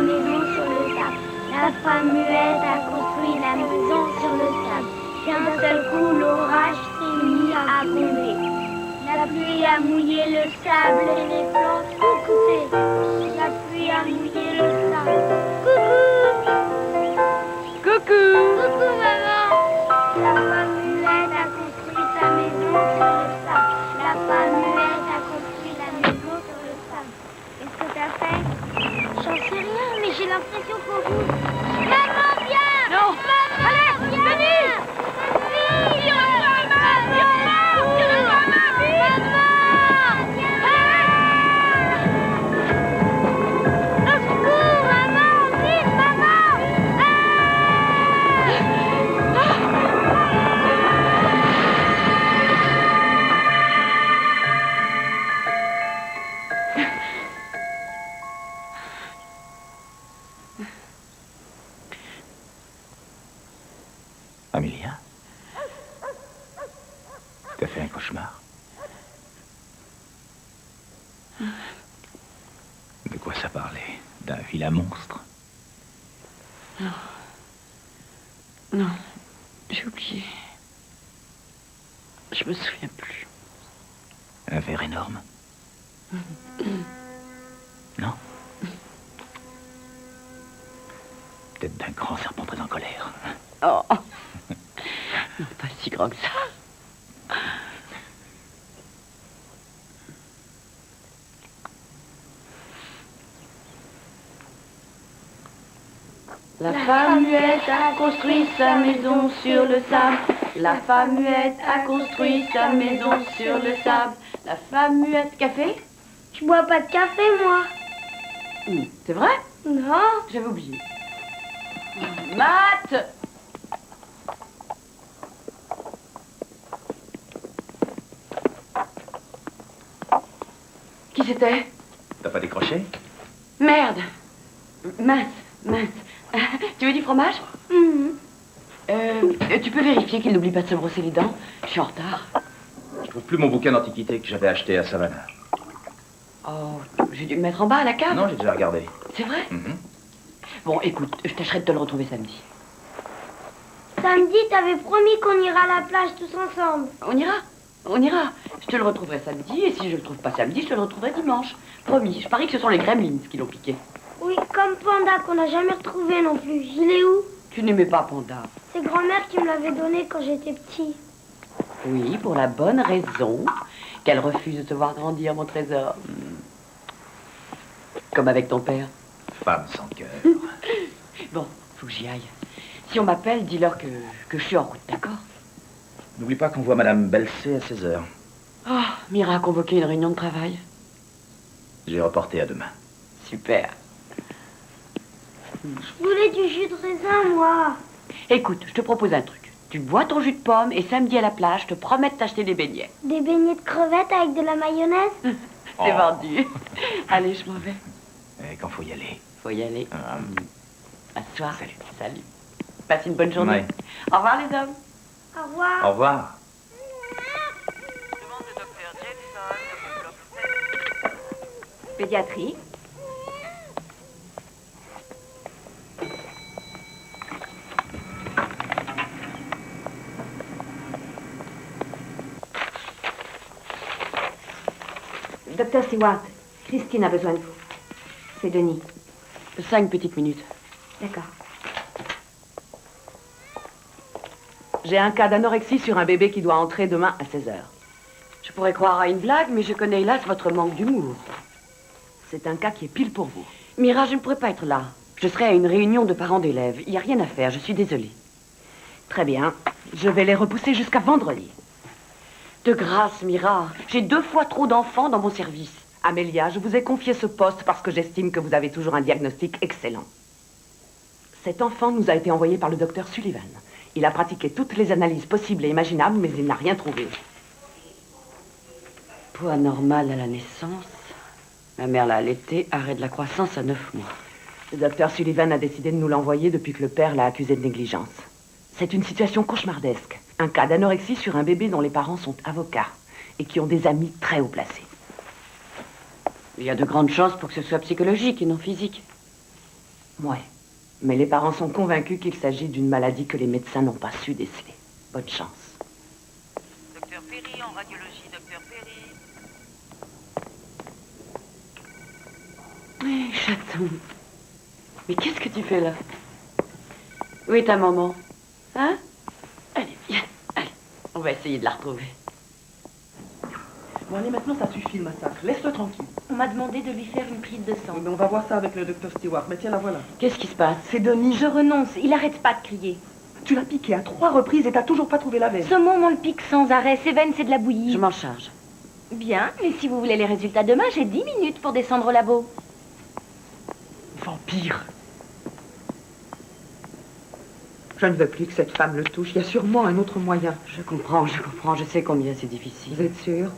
maison sur le sable. La femme muette a construit la maison sur le sable. D'un seul coup, l'orage s'est mis à tomber. La pluie a mouillé le sable et les plantes ont poussé. La pluie a mouillé le sable. Coucou! Coucou! Coucou, maman! La femme muette a construit sa maison sur le sable. La femme muette a construit la maison sur le sable. Qu'est-ce que t'as fait? J'en sais rien, mais j'ai l'impression qu'on roule. Maman, viens! Non! Maman, Allez, viens! Denis! Amélia? T'as fait un cauchemar? De quoi ça parlait? D'un vilain monstre? Non. Non, j'ai oublié. Je me souviens plus. Un ver énorme? Non? Peut-être d'un grand serpent très en colère. Oh. Non, pas si grand que ça. La femme muette a construit sa maison sur le sable. La femme muette a construit sa maison sur le sable. La femme muette... Café? Je bois pas de café, moi. C'est vrai? Non. J'avais oublié. Matt! Qui c'était? T'as pas décroché? Merde! Mince. Tu veux du fromage? Tu peux vérifier qu'il n'oublie pas de se brosser les dents? Je suis en retard. Je trouve plus mon bouquin d'antiquité que j'avais acheté à Savannah. Oh, j'ai dû le mettre en bas à la cave? Non, j'ai déjà regardé. C'est vrai? Mhm. Bon, écoute, je tâcherai de te le retrouver samedi. Samedi, t'avais promis qu'on ira à la plage tous ensemble. On ira. Je te le retrouverai samedi, et si je le trouve pas samedi, je te le retrouverai dimanche. Promis, je parie que ce sont les gremlins qui l'ont piqué. Oui, comme Panda qu'on n'a jamais retrouvé non plus. Il est où? Tu n'aimais pas Panda? C'est grand-mère qui me l'avait donné quand j'étais petit. Oui, pour la bonne raison qu'elle refuse de te voir grandir, mon trésor. Comme avec ton père. Femme sans cœur. Bon, faut que j'y aille. Si on m'appelle, dis-leur que je suis en route, d'accord? N'oublie pas qu'on voit Madame Belsay à 16h. Oh, Mira a convoqué une réunion de travail. J'ai reporté à demain. Super. Je voulais du jus de raisin, moi. Écoute, je te propose un truc. Tu bois ton jus de pomme et samedi à la plage, je te promets de t'acheter des beignets. Des beignets de crevettes avec de la mayonnaise? C'est vendu. Allez, je m'en vais. Et quand faut y aller. Faut y aller. À ce soir. Salut. Passe une bonne journée. Ouais. Au revoir, les hommes. Au revoir. Au revoir. Demande de Dr. Jenson, pédiatrie. Docteur Stewart, Christine a besoin de vous. C'est Denis. 5 petites minutes. D'accord. J'ai un cas d'anorexie sur un bébé qui doit entrer demain à 16h. Je pourrais croire à une blague, mais je connais hélas votre manque d'humour. C'est un cas qui est pile pour vous. Mira, je ne pourrais pas être là. Je serai à une réunion de parents d'élèves. Il n'y a rien à faire, je suis désolée. Très bien. Je vais les repousser jusqu'à vendredi. De grâce, Mira, j'ai 2 fois trop d'enfants dans mon service. Amélia, je vous ai confié ce poste parce que j'estime que vous avez toujours un diagnostic excellent. Cet enfant nous a été envoyé par le docteur Sullivan. Il a pratiqué toutes les analyses possibles et imaginables, mais il n'a rien trouvé. Poids normal à la naissance. Ma mère l'a allaité, arrêt de la croissance à 9 mois. Le docteur Sullivan a décidé de nous l'envoyer depuis que le père l'a accusé de négligence. C'est une situation cauchemardesque. Un cas d'anorexie sur un bébé dont les parents sont avocats et qui ont des amis très haut placés. Il y a de grandes chances pour que ce soit psychologique et non physique. Ouais. Mais les parents sont convaincus qu'il s'agit d'une maladie que les médecins n'ont pas su déceler. Bonne chance. Docteur Perry, en radiologie, docteur Perry. Chaton. Mais qu'est-ce que tu fais là? Où est ta maman? Hein? Allez, viens. Allez, on va essayer de la retrouver. Bon, allez, maintenant, ça suffit le massacre. Laisse-le tranquille. On m'a demandé de lui faire une prise de sang. Mais on va voir ça avec le docteur Stewart. Mais tiens, la voilà. Qu'est-ce qui se passe? C'est Denis. Je renonce, il arrête pas de crier. Tu l'as piqué à 3 reprises et t'as toujours pas trouvé la veine. Ce moment, on le pique sans arrêt. Ses veines, c'est de la bouillie. Je m'en charge. Bien, mais si vous voulez les résultats demain, j'ai 10 minutes pour descendre au labo. Vampire. Je ne veux plus que cette femme le touche. Il y a sûrement un autre moyen. Je comprends. Je sais combien c'est difficile. Vous êtes sûre?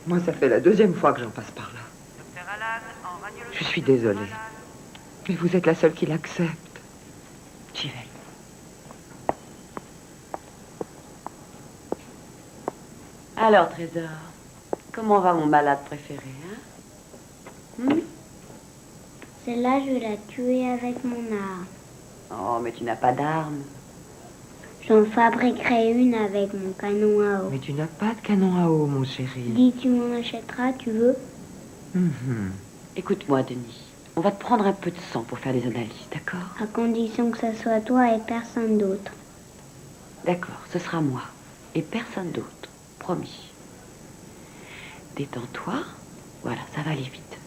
Moi, ça fait la 2e fois que j'en passe par là. Docteur Alan, en radiologie. Je suis désolée. Mais vous êtes la seule qui l'accepte. J'y vais. Alors, Trésor, comment va mon malade préféré, hein? Celle-là, je vais la tuer avec mon arme. Oh, mais tu n'as pas d'arme. J'en fabriquerai une avec mon canon à eau. Mais tu n'as pas de canon à eau, mon chéri. Dis, tu m'en achèteras, tu veux? Mhm. Écoute-moi, Denis. On va te prendre un peu de sang pour faire des analyses, d'accord? À condition que ça soit toi et personne d'autre. D'accord, ce sera moi. Et personne d'autre. Promis. Détends-toi. Voilà, ça va aller vite.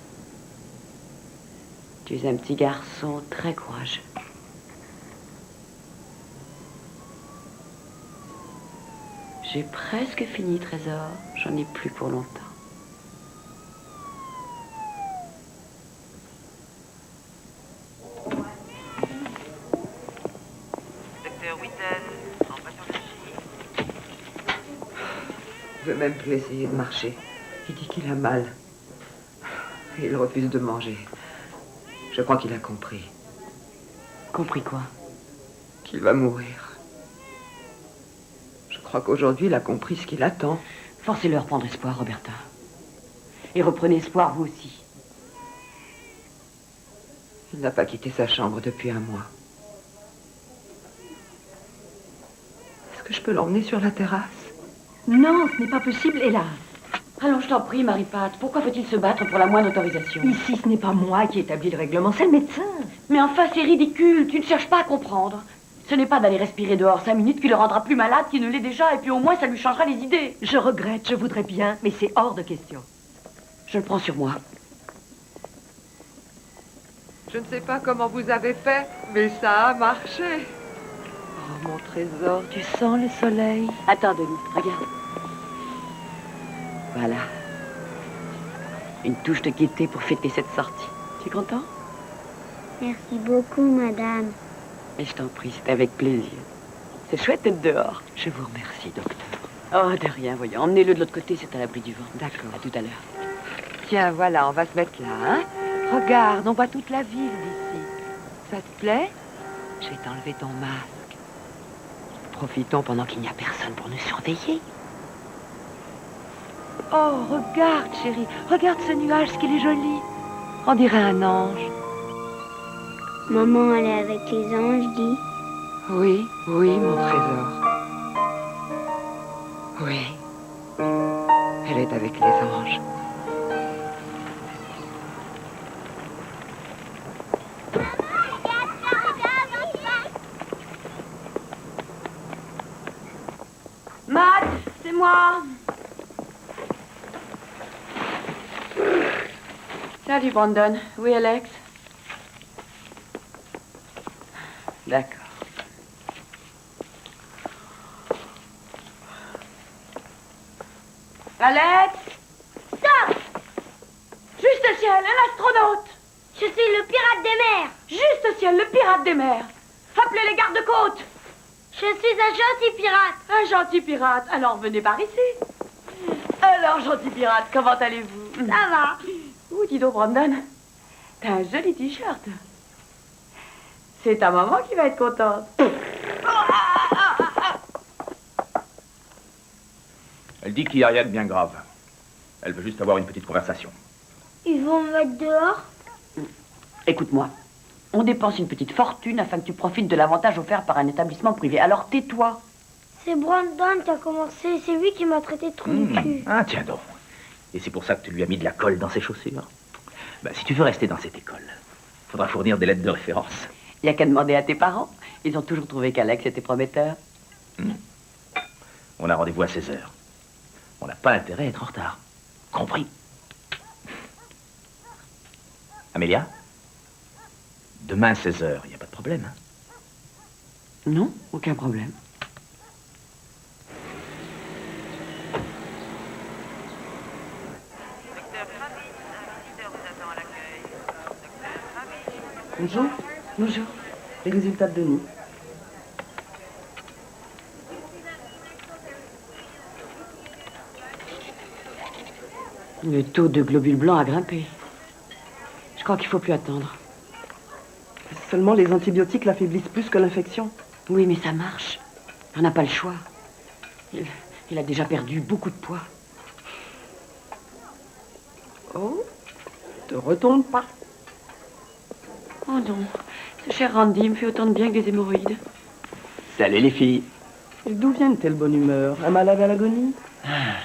Tu es un petit garçon très courageux. J'ai presque fini, Trésor. J'en ai plus pour longtemps. Docteur Whitten, en pathologie. Il veut même plus essayer de marcher. Il dit qu'il a mal. Et il refuse de manger. Je crois qu'il a compris. Compris quoi? Qu'il va mourir. Je crois qu'aujourd'hui, il a compris ce qu'il attend. Forcez-le à reprendre espoir, Roberta. Et reprenez espoir, vous aussi. Il n'a pas quitté sa chambre depuis un mois. Est-ce que je peux l'emmener sur la terrasse? Non, ce n'est pas possible, hélas. Allons, je t'en prie, Marie-Pat. Pourquoi faut-il se battre pour la moindre autorisation? Ici, ce n'est pas moi qui établis le règlement, c'est le médecin. Mais enfin, c'est ridicule. Tu ne cherches pas à comprendre. Ce n'est pas d'aller respirer dehors 5 minutes qui le rendra plus malade qu'il ne l'est déjà, et puis au moins ça lui changera les idées. Je regrette, je voudrais bien, mais c'est hors de question. Je le prends sur moi. Je ne sais pas comment vous avez fait, mais ça a marché. Oh, mon trésor, Tu sens le soleil? Attends, Denis, regarde. Voilà. Une touche de gaieté pour fêter cette sortie. Tu es content? Merci beaucoup, madame. Et je t'en prie, c'est avec plaisir. C'est chouette d'être dehors. je vous remercie, docteur. Oh, de rien, voyons. Emmenez-le de l'autre côté, c'est à l'abri du vent. D'accord. À tout à l'heure. Tiens, voilà, on va se mettre là, hein? Regarde, on voit toute la ville d'ici. Ça te plaît? Je vais t'enlever ton masque. Profitons pendant qu'il n'y a personne pour nous surveiller. Oh, regarde, chérie. Regarde ce nuage, ce qu'il est joli. On dirait un ange. Maman, elle est avec les anges, dis. Oui, oui, mon trésor. Oui. Elle est avec les anges. Matt, c'est moi. Salut, Brandon. Oui, Alex? D'accord. Alex! Stop! Juste au ciel, un astronaute! Je suis le pirate des mers. Juste au ciel, le pirate des mers! Appelez les gardes-côtes! Je suis un gentil pirate. Un gentil pirate, alors venez par ici. Alors, gentil pirate, comment allez-vous? Ça va. Ouh, dis donc, Brandon, t'as un joli t-shirt. C'est ta maman qui va être contente. Elle dit qu'il n'y a rien de bien grave. Elle veut juste avoir une petite conversation. Ils vont me mettre dehors. Écoute-moi, On dépense une petite fortune afin que tu profites de l'avantage offert par un établissement privé. Alors tais-toi. C'est Brandon qui a commencé. C'est lui qui m'a traité de trou du cul. Ah, tiens donc. Et c'est pour ça que tu lui as mis de la colle dans ses chaussures. Bah, si tu veux rester dans cette école, faudra fournir des lettres de référence. Il n'y a qu'à demander à tes parents. Ils ont toujours trouvé qu'Alex était prometteur. On a rendez-vous à 16h. On n'a pas intérêt à être en retard. Compris? Amélia? Demain à 16h, il n'y a pas de problème. Hein? Non, aucun problème. Docteur Kravitz, un visiteur vous attend à l'accueil. Docteur Kravitz. Bonjour. Bonjour. Les résultats de Denis. Le taux de globules blancs a grimpé. Je crois qu'il faut plus attendre. Seulement les antibiotiques l'affaiblissent plus que l'infection. Oui, mais ça marche. On n'a pas le choix. Il a déjà perdu beaucoup de poids. Oh, te retourne pas. Oh non, ce cher Randy me fait autant de bien que des hémorroïdes. Salut les filles. Et d'où vient une telle bonne humeur? Un malade à l'agonie?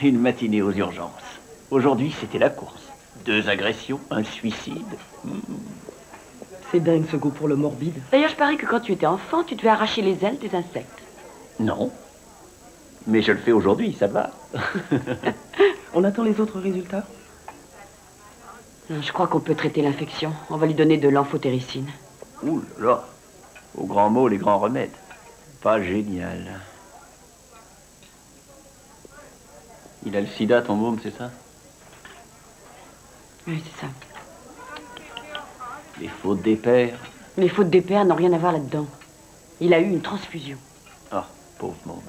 Une matinée aux urgences. Aujourd'hui, c'était la course. 2 agressions, un suicide. C'est dingue ce goût pour le morbide. D'ailleurs, je parie que quand tu étais enfant, tu devais arracher les ailes des insectes. Non. Mais je le fais aujourd'hui, ça va. On attend les autres résultats? Non, je crois qu'on peut traiter l'infection. On va lui donner de l'amphotéricine. Ouh là là. Aux grands mots, les grands remèdes. Pas génial. Il a le sida, ton môme, c'est ça? Oui, c'est ça. Les fautes des pères. Les fautes des pères n'ont rien à voir là-dedans. Il a eu une transfusion. Ah, pauvre môme.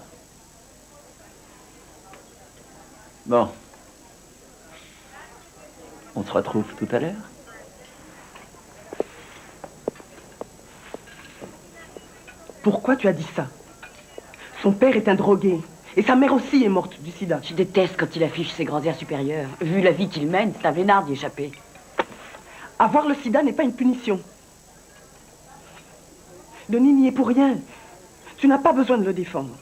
Bon. On se retrouve tout à l'heure? Pourquoi tu as dit ça? Son père est un drogué. Et sa mère aussi est morte du sida. Je déteste quand il affiche ses grands airs supérieurs. Vu la vie qu'il mène, c'est un vénard d'y échapper. Avoir le sida n'est pas une punition. Denis n'y est pour rien. Tu n'as pas besoin de le défendre.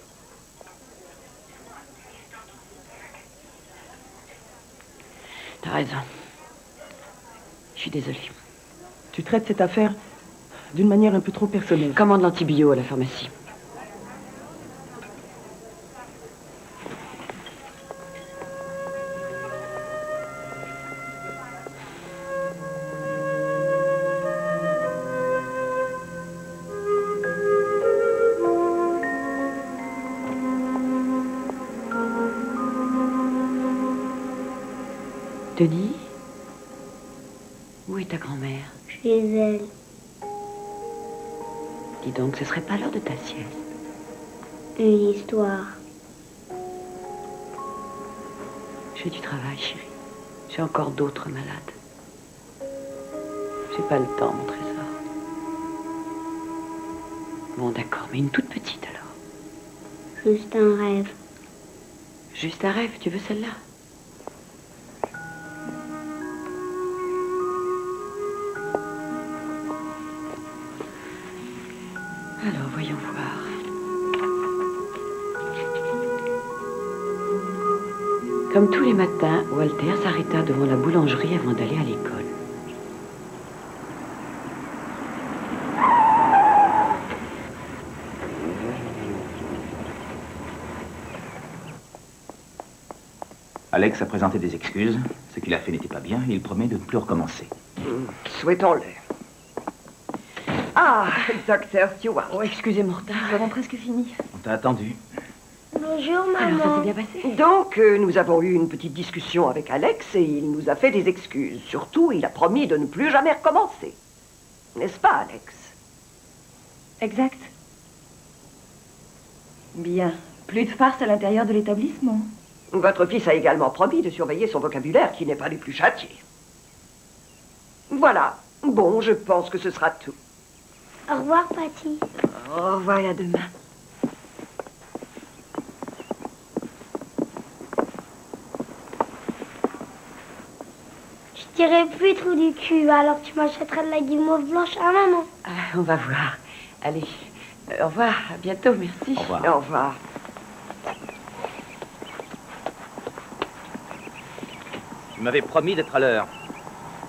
T'as raison. Je suis désolée. Tu traites cette affaire d'une manière un peu trop personnelle. Commande l'antibio à la pharmacie. Denis? Où est ta grand-mère? Chez elle. Dis donc, ce serait pas l'heure de ta sieste. Une histoire. J'ai du travail, chérie. J'ai encore d'autres malades. J'ai pas le temps, mon trésor. Bon, d'accord, mais une toute petite alors. Juste un rêve. Juste un rêve, tu veux celle-là? Alors, voyons voir. Comme tous les matins, Walter s'arrêta devant la boulangerie avant d'aller à l'école. Alex a présenté des excuses. Ce qu'il a fait n'était pas bien et il promet de ne plus recommencer. Souhaitons-le. Ah, docteur Stewart. Oh, excusez mon retard. Nous avons presque fini. On t'a attendu. Bonjour, Alors, ça s'est maman. bien passé? Donc, nous avons eu une petite discussion avec Alex et il nous a fait des excuses. Surtout, il a promis de ne plus jamais recommencer. N'est-ce pas, Alex? Exact. Bien. Plus de farce à l'intérieur de l'établissement. Votre fils a également promis de surveiller son vocabulaire qui n'est pas des plus châtiés. Voilà. Bon, je pense que ce sera tout. Au revoir, Patty. Au revoir et à demain. tirais plus trop du cul, alors tu m'achèterais de la guimauve blanche à maman. Ah, on va voir. Allez, au revoir, à bientôt, merci. Au revoir. Au revoir. Tu m'avais promis d'être à l'heure.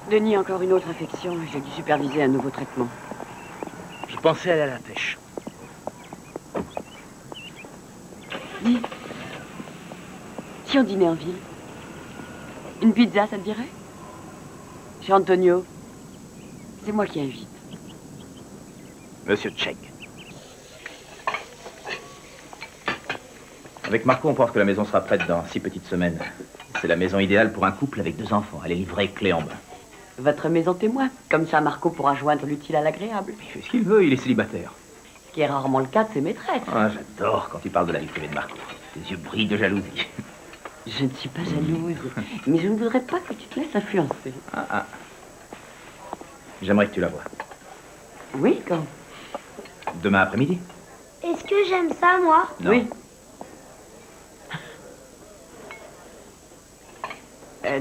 Denis, encore une autre infection. J'ai dû superviser un nouveau traitement. Je pensais aller à la pêche. Dis, si on dînait en ville, une pizza, ça te dirait? Chez Antonio. C'est moi qui invite. Monsieur Tchèque. Avec Marco, on pense que la maison sera prête dans 6 petites semaines. C'est la maison idéale pour un couple avec 2 enfants. Elle est livrée clé en main. Votre maison témoin. Comme ça, Marco pourra joindre l'utile à l'agréable. Il fait ce qu'il veut, il est célibataire. Ce qui est rarement le cas de ses maîtresses. Ah, j'adore quand tu parles de la vie privée de Marco. Tes yeux brillent de jalousie. Je ne suis pas jalouse, mais je ne voudrais pas que tu te laisses influencer. Ah. J'aimerais que tu la vois. Oui, quand? Demain après-midi. Est-ce que j'aime ça, moi? Non. Oui.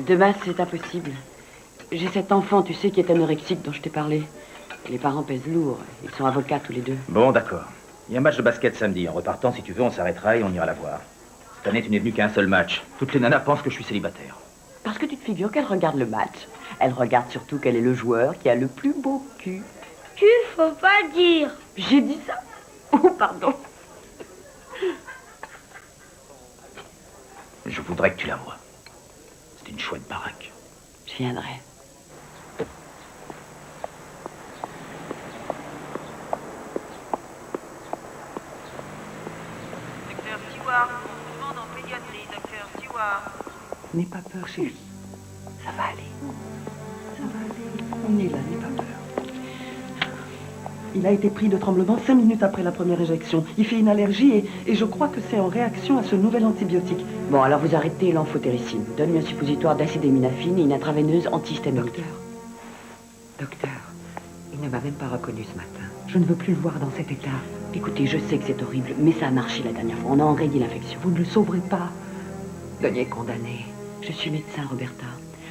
Demain, c'est impossible. J'ai cet enfant, tu sais, qui est anorexique dont je t'ai parlé. Les parents pèsent lourd. Ils sont avocats tous les deux. Bon, d'accord. Il y a un match de basket samedi. En repartant, si tu veux, on s'arrêtera et on ira la voir. Cette année, tu n'es venu qu'à un seul match. Toutes les nanas pensent que je suis célibataire. Parce que tu te figures qu'elle regarde le match. Elle regarde surtout quel est le joueur qui a le plus beau cul. Tu, faut pas le dire. J'ai dit ça? Oh, pardon. Je voudrais que tu la vois. C'est une chouette baraque. Je viendrai. Docteur Stewart, demande en pédiatrie, docteur Stewart. N'aie pas peur, chérie. Ça va aller. Ça va aller. On est là, n'aie pas peur. Il a été pris de tremblement 5 minutes après la première injection. Il fait une allergie et je crois que c'est en réaction à ce nouvel antibiotique. Bon, alors vous arrêtez l'amphotericine. Donne-lui un suppositoire d'acétaminophine et une intraveineuse antihistaminique. Docteur, il ne m'a même pas reconnu ce matin. Je ne veux plus le voir dans cet état. Écoutez, je sais que c'est horrible, mais ça a marché la dernière fois. On a enrayé l'infection. Vous ne le sauverez pas. Denis est condamné. Je suis médecin, Roberta.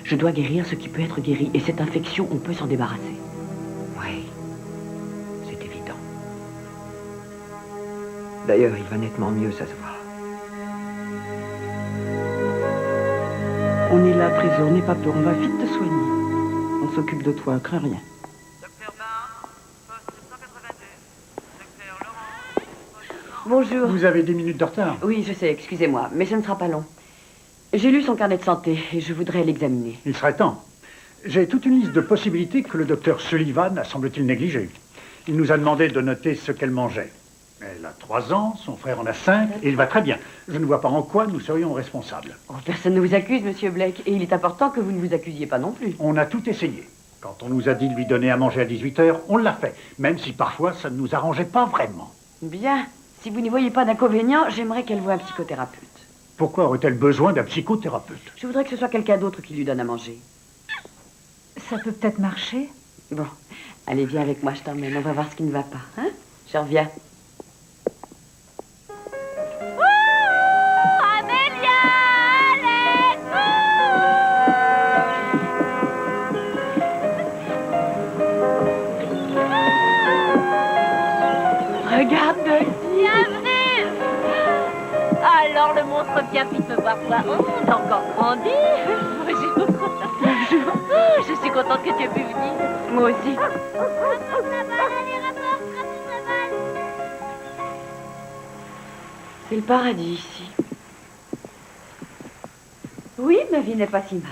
Je dois guérir ce qui peut être guéri. Et cette infection, on peut s'en débarrasser. Oui, c'est évident. D'ailleurs, il va nettement mieux, ça se voit. On est là, Trésor, n'aie pas peur. On va vite te soigner. On s'occupe de toi, crains rien. Docteur Barr, poste 182. Docteur Laurent, poste 100. Bonjour. Vous avez 10 minutes de retard. Oui, je sais, excusez-moi, mais ce ne sera pas long. J'ai lu son carnet de santé et je voudrais l'examiner. Il serait temps. J'ai toute une liste de possibilités que le docteur Sullivan a, semble-t-il, négligées. Il nous a demandé de noter ce qu'elle mangeait. Elle a 3 ans, son frère en a 5, et il va très bien. Je ne vois pas en quoi nous serions responsables. Oh, personne ne vous accuse, monsieur Blake, et il est important que vous ne vous accusiez pas non plus. On a tout essayé. Quand on nous a dit de lui donner à manger à 18h, on l'a fait, même si parfois ça ne nous arrangeait pas vraiment. Bien. Si vous n'y voyez pas d'inconvénient, j'aimerais qu'elle voie un psychothérapeute. Pourquoi aurait-elle besoin d'un psychothérapeute? Je voudrais que ce soit quelqu'un d'autre qui lui donne à manger. Ça peut peut-être marcher. Bon, allez, viens avec moi, je t'emmène. On va voir ce qui ne va pas, hein? Je reviens. Regarde, Bienvenue. Alors, le monstre bien vite me voir quoi. Oh, t'as encore grandi. Bonjour. Bonjour. Oh, je suis contente que tu aies pu venir. moi aussi. C'est le paradis ici. Oui, ma vie n'est pas si mal.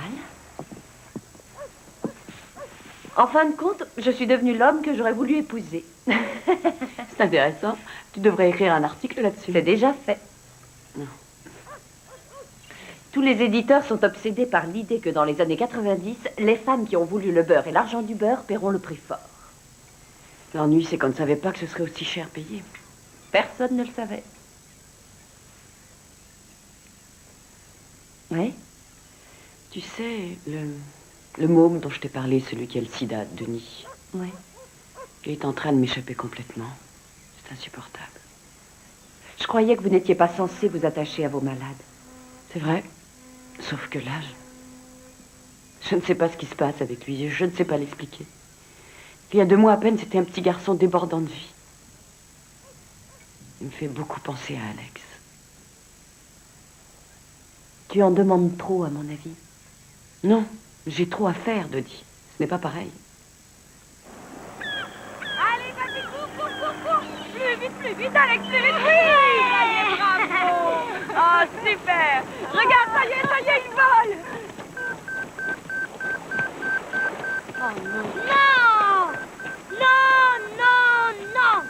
En fin de compte, je suis devenue l'homme que j'aurais voulu épouser. C'est intéressant. Tu devrais écrire un article là-dessus. C'est déjà fait. Non. Tous les éditeurs sont obsédés par l'idée que dans les années 90, les femmes qui ont voulu le beurre et l'argent du beurre paieront le prix fort. L'ennui, c'est qu'on ne savait pas que ce serait aussi cher payé. Personne ne le savait. Oui. Tu sais, le môme dont je t'ai parlé, celui qui a le sida, Denis. Oui. Il est en train de m'échapper complètement. C'est insupportable. Je croyais que vous n'étiez pas censé vous attacher à vos malades. C'est vrai. Sauf que là, Je ne sais pas ce qui se passe avec lui, je ne sais pas l'expliquer. Il y a 2 mois à peine, c'était un petit garçon débordant de vie. Il me fait beaucoup penser à Alex. Tu en demandes trop, à mon avis. Non, j'ai trop à faire, Dodie. Ce n'est pas pareil. Allez, vas-y, cours. Plus vite, Alex, plus vite. Oui, allez, bravo. Oh, super. Regarde, ça y est, il vole. Oh non! Non!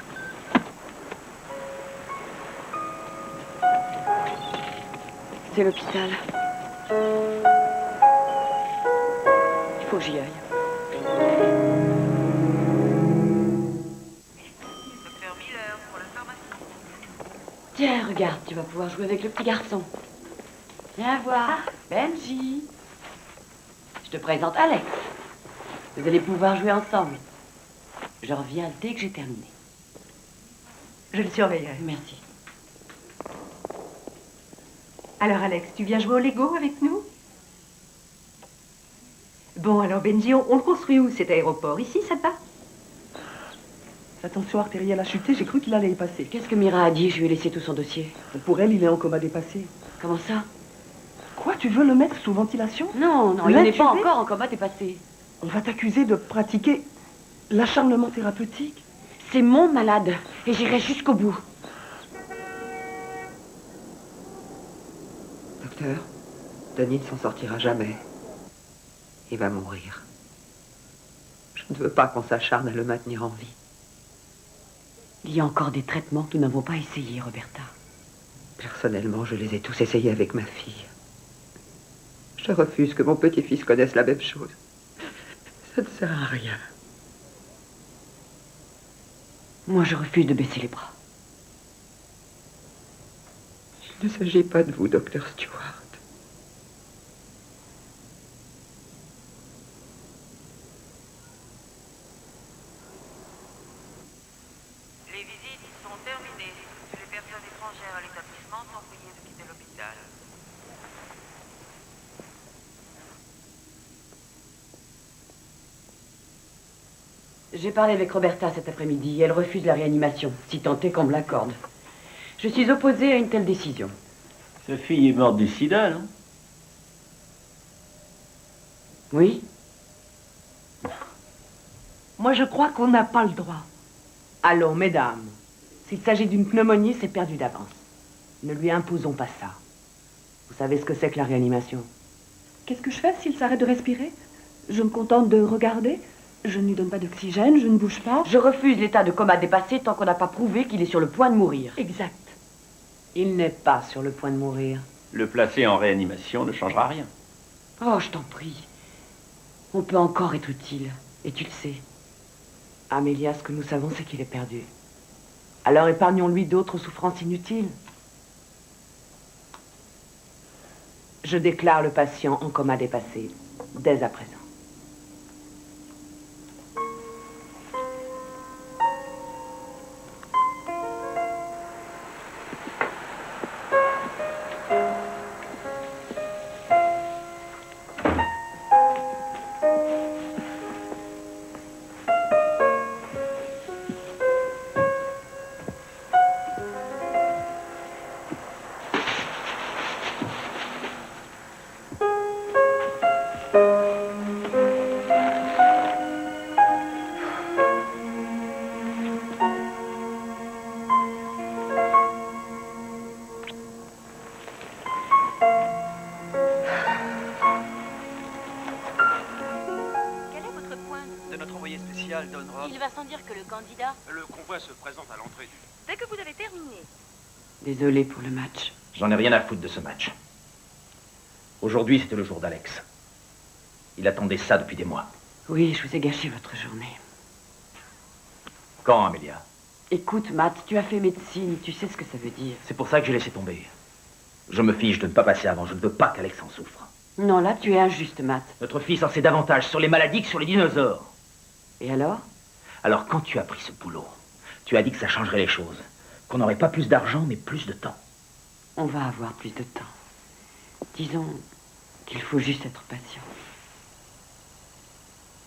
C'est l'hôpital. Il faut que j'y aille. Docteur Miller pour la pharmacie. Tiens, regarde, tu vas pouvoir jouer avec le petit garçon. Viens voir, Benji. Je te présente Alex. Vous allez pouvoir jouer ensemble. Je reviens dès que j'ai terminé. Je le surveillerai. Merci. Alors Alex, tu viens jouer au Lego avec nous? Bon, alors Benji, on le construit où cet aéroport? Ici, ça te va? Attention, artérielle a chuté, j'ai cru qu'il allait y passer. Qu'est-ce que Mira a dit? Je lui ai laissé tout son dossier. Pour elle, il est en coma dépassé. Comment ça? Quoi, tu veux le mettre sous ventilation? Non, il n'est pas encore en coma dépassé. On va t'accuser de pratiquer l'acharnement thérapeutique. C'est mon malade et j'irai jusqu'au bout. Docteur, Denis ne s'en sortira jamais. Il va mourir. Je ne veux pas qu'on s'acharne à le maintenir en vie. Il y a encore des traitements que nous n'avons pas essayés, Roberta. Personnellement, je les ai tous essayés avec ma fille. Je refuse que mon petit-fils connaisse la même chose. Ça ne sert à rien. Moi, je refuse de baisser les bras. Il ne s'agit pas de vous, docteur Stewart. Les visites sont terminées. Les personnes étrangères à l'établissement sont priées de quitter l'hôpital. J'ai parlé avec Roberta cet après-midi. Elle refuse la réanimation, si tant est qu'on me l'accorde. Je suis opposée à une telle décision. Sa fille est morte du sida, non? Oui? Moi, je crois qu'on n'a pas le droit. Allons, mesdames. S'il s'agit d'une pneumonie, c'est perdu d'avance. Ne lui imposons pas ça. Vous savez ce que c'est que la réanimation? Qu'est-ce que je fais s'il s'arrête de respirer? Je me contente de regarder? Je ne lui donne pas d'oxygène, je ne bouge pas. Je refuse l'état de coma dépassé tant qu'on n'a pas prouvé qu'il est sur le point de mourir. Exact. Il n'est pas sur le point de mourir. Le placer en réanimation ne changera rien. Oh, je t'en prie. On peut encore être utile. Et tu le sais. Amélia, ce que nous savons, c'est qu'il est perdu. Alors épargnons-lui d'autres souffrances inutiles. Je déclare le patient en coma dépassé, dès à présent. Il va sans dire que le candidat... Le convoi se présente à l'entrée du... Dès que vous avez terminé. Désolé pour le match. J'en ai rien à foutre de ce match. Aujourd'hui, c'était le jour d'Alex. Il attendait ça depuis des mois. Oui, je vous ai gâché votre journée. Quand, Amélia? Écoute, Matt, tu as fait médecine, tu sais ce que ça veut dire. C'est pour ça que j'ai laissé tomber. Je me fiche de ne pas passer avant, je ne veux pas qu'Alex en souffre. Non, là, tu es injuste, Matt. Notre fils en sait davantage sur les maladies que sur les dinosaures. Et alors? Alors, quand tu as pris ce boulot, tu as dit que ça changerait les choses. Qu'on n'aurait pas plus d'argent, mais plus de temps. On va avoir plus de temps. Disons qu'il faut juste être patient.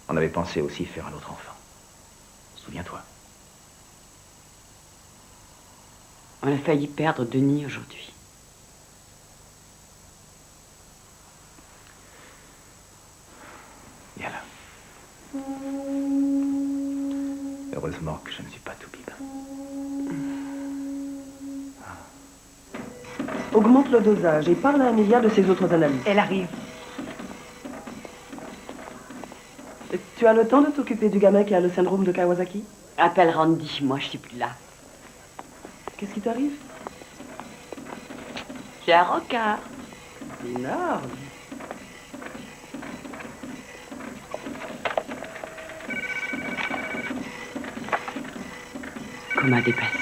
On avait pensé aussi faire un autre enfant. Souviens-toi. On a failli perdre Denis aujourd'hui. Viens là. Heureusement que je ne suis pas tout bib. Augmente le dosage et parle à Amélia de ses autres analyses. Elle arrive. Et tu as le temps de t'occuper du gamin qui a le syndrome de Kawasaki? Appelle Randy, moi je suis plus là. Qu'est-ce qui t'arrive? J'ai un rocard. Énorme. Coma dépassé.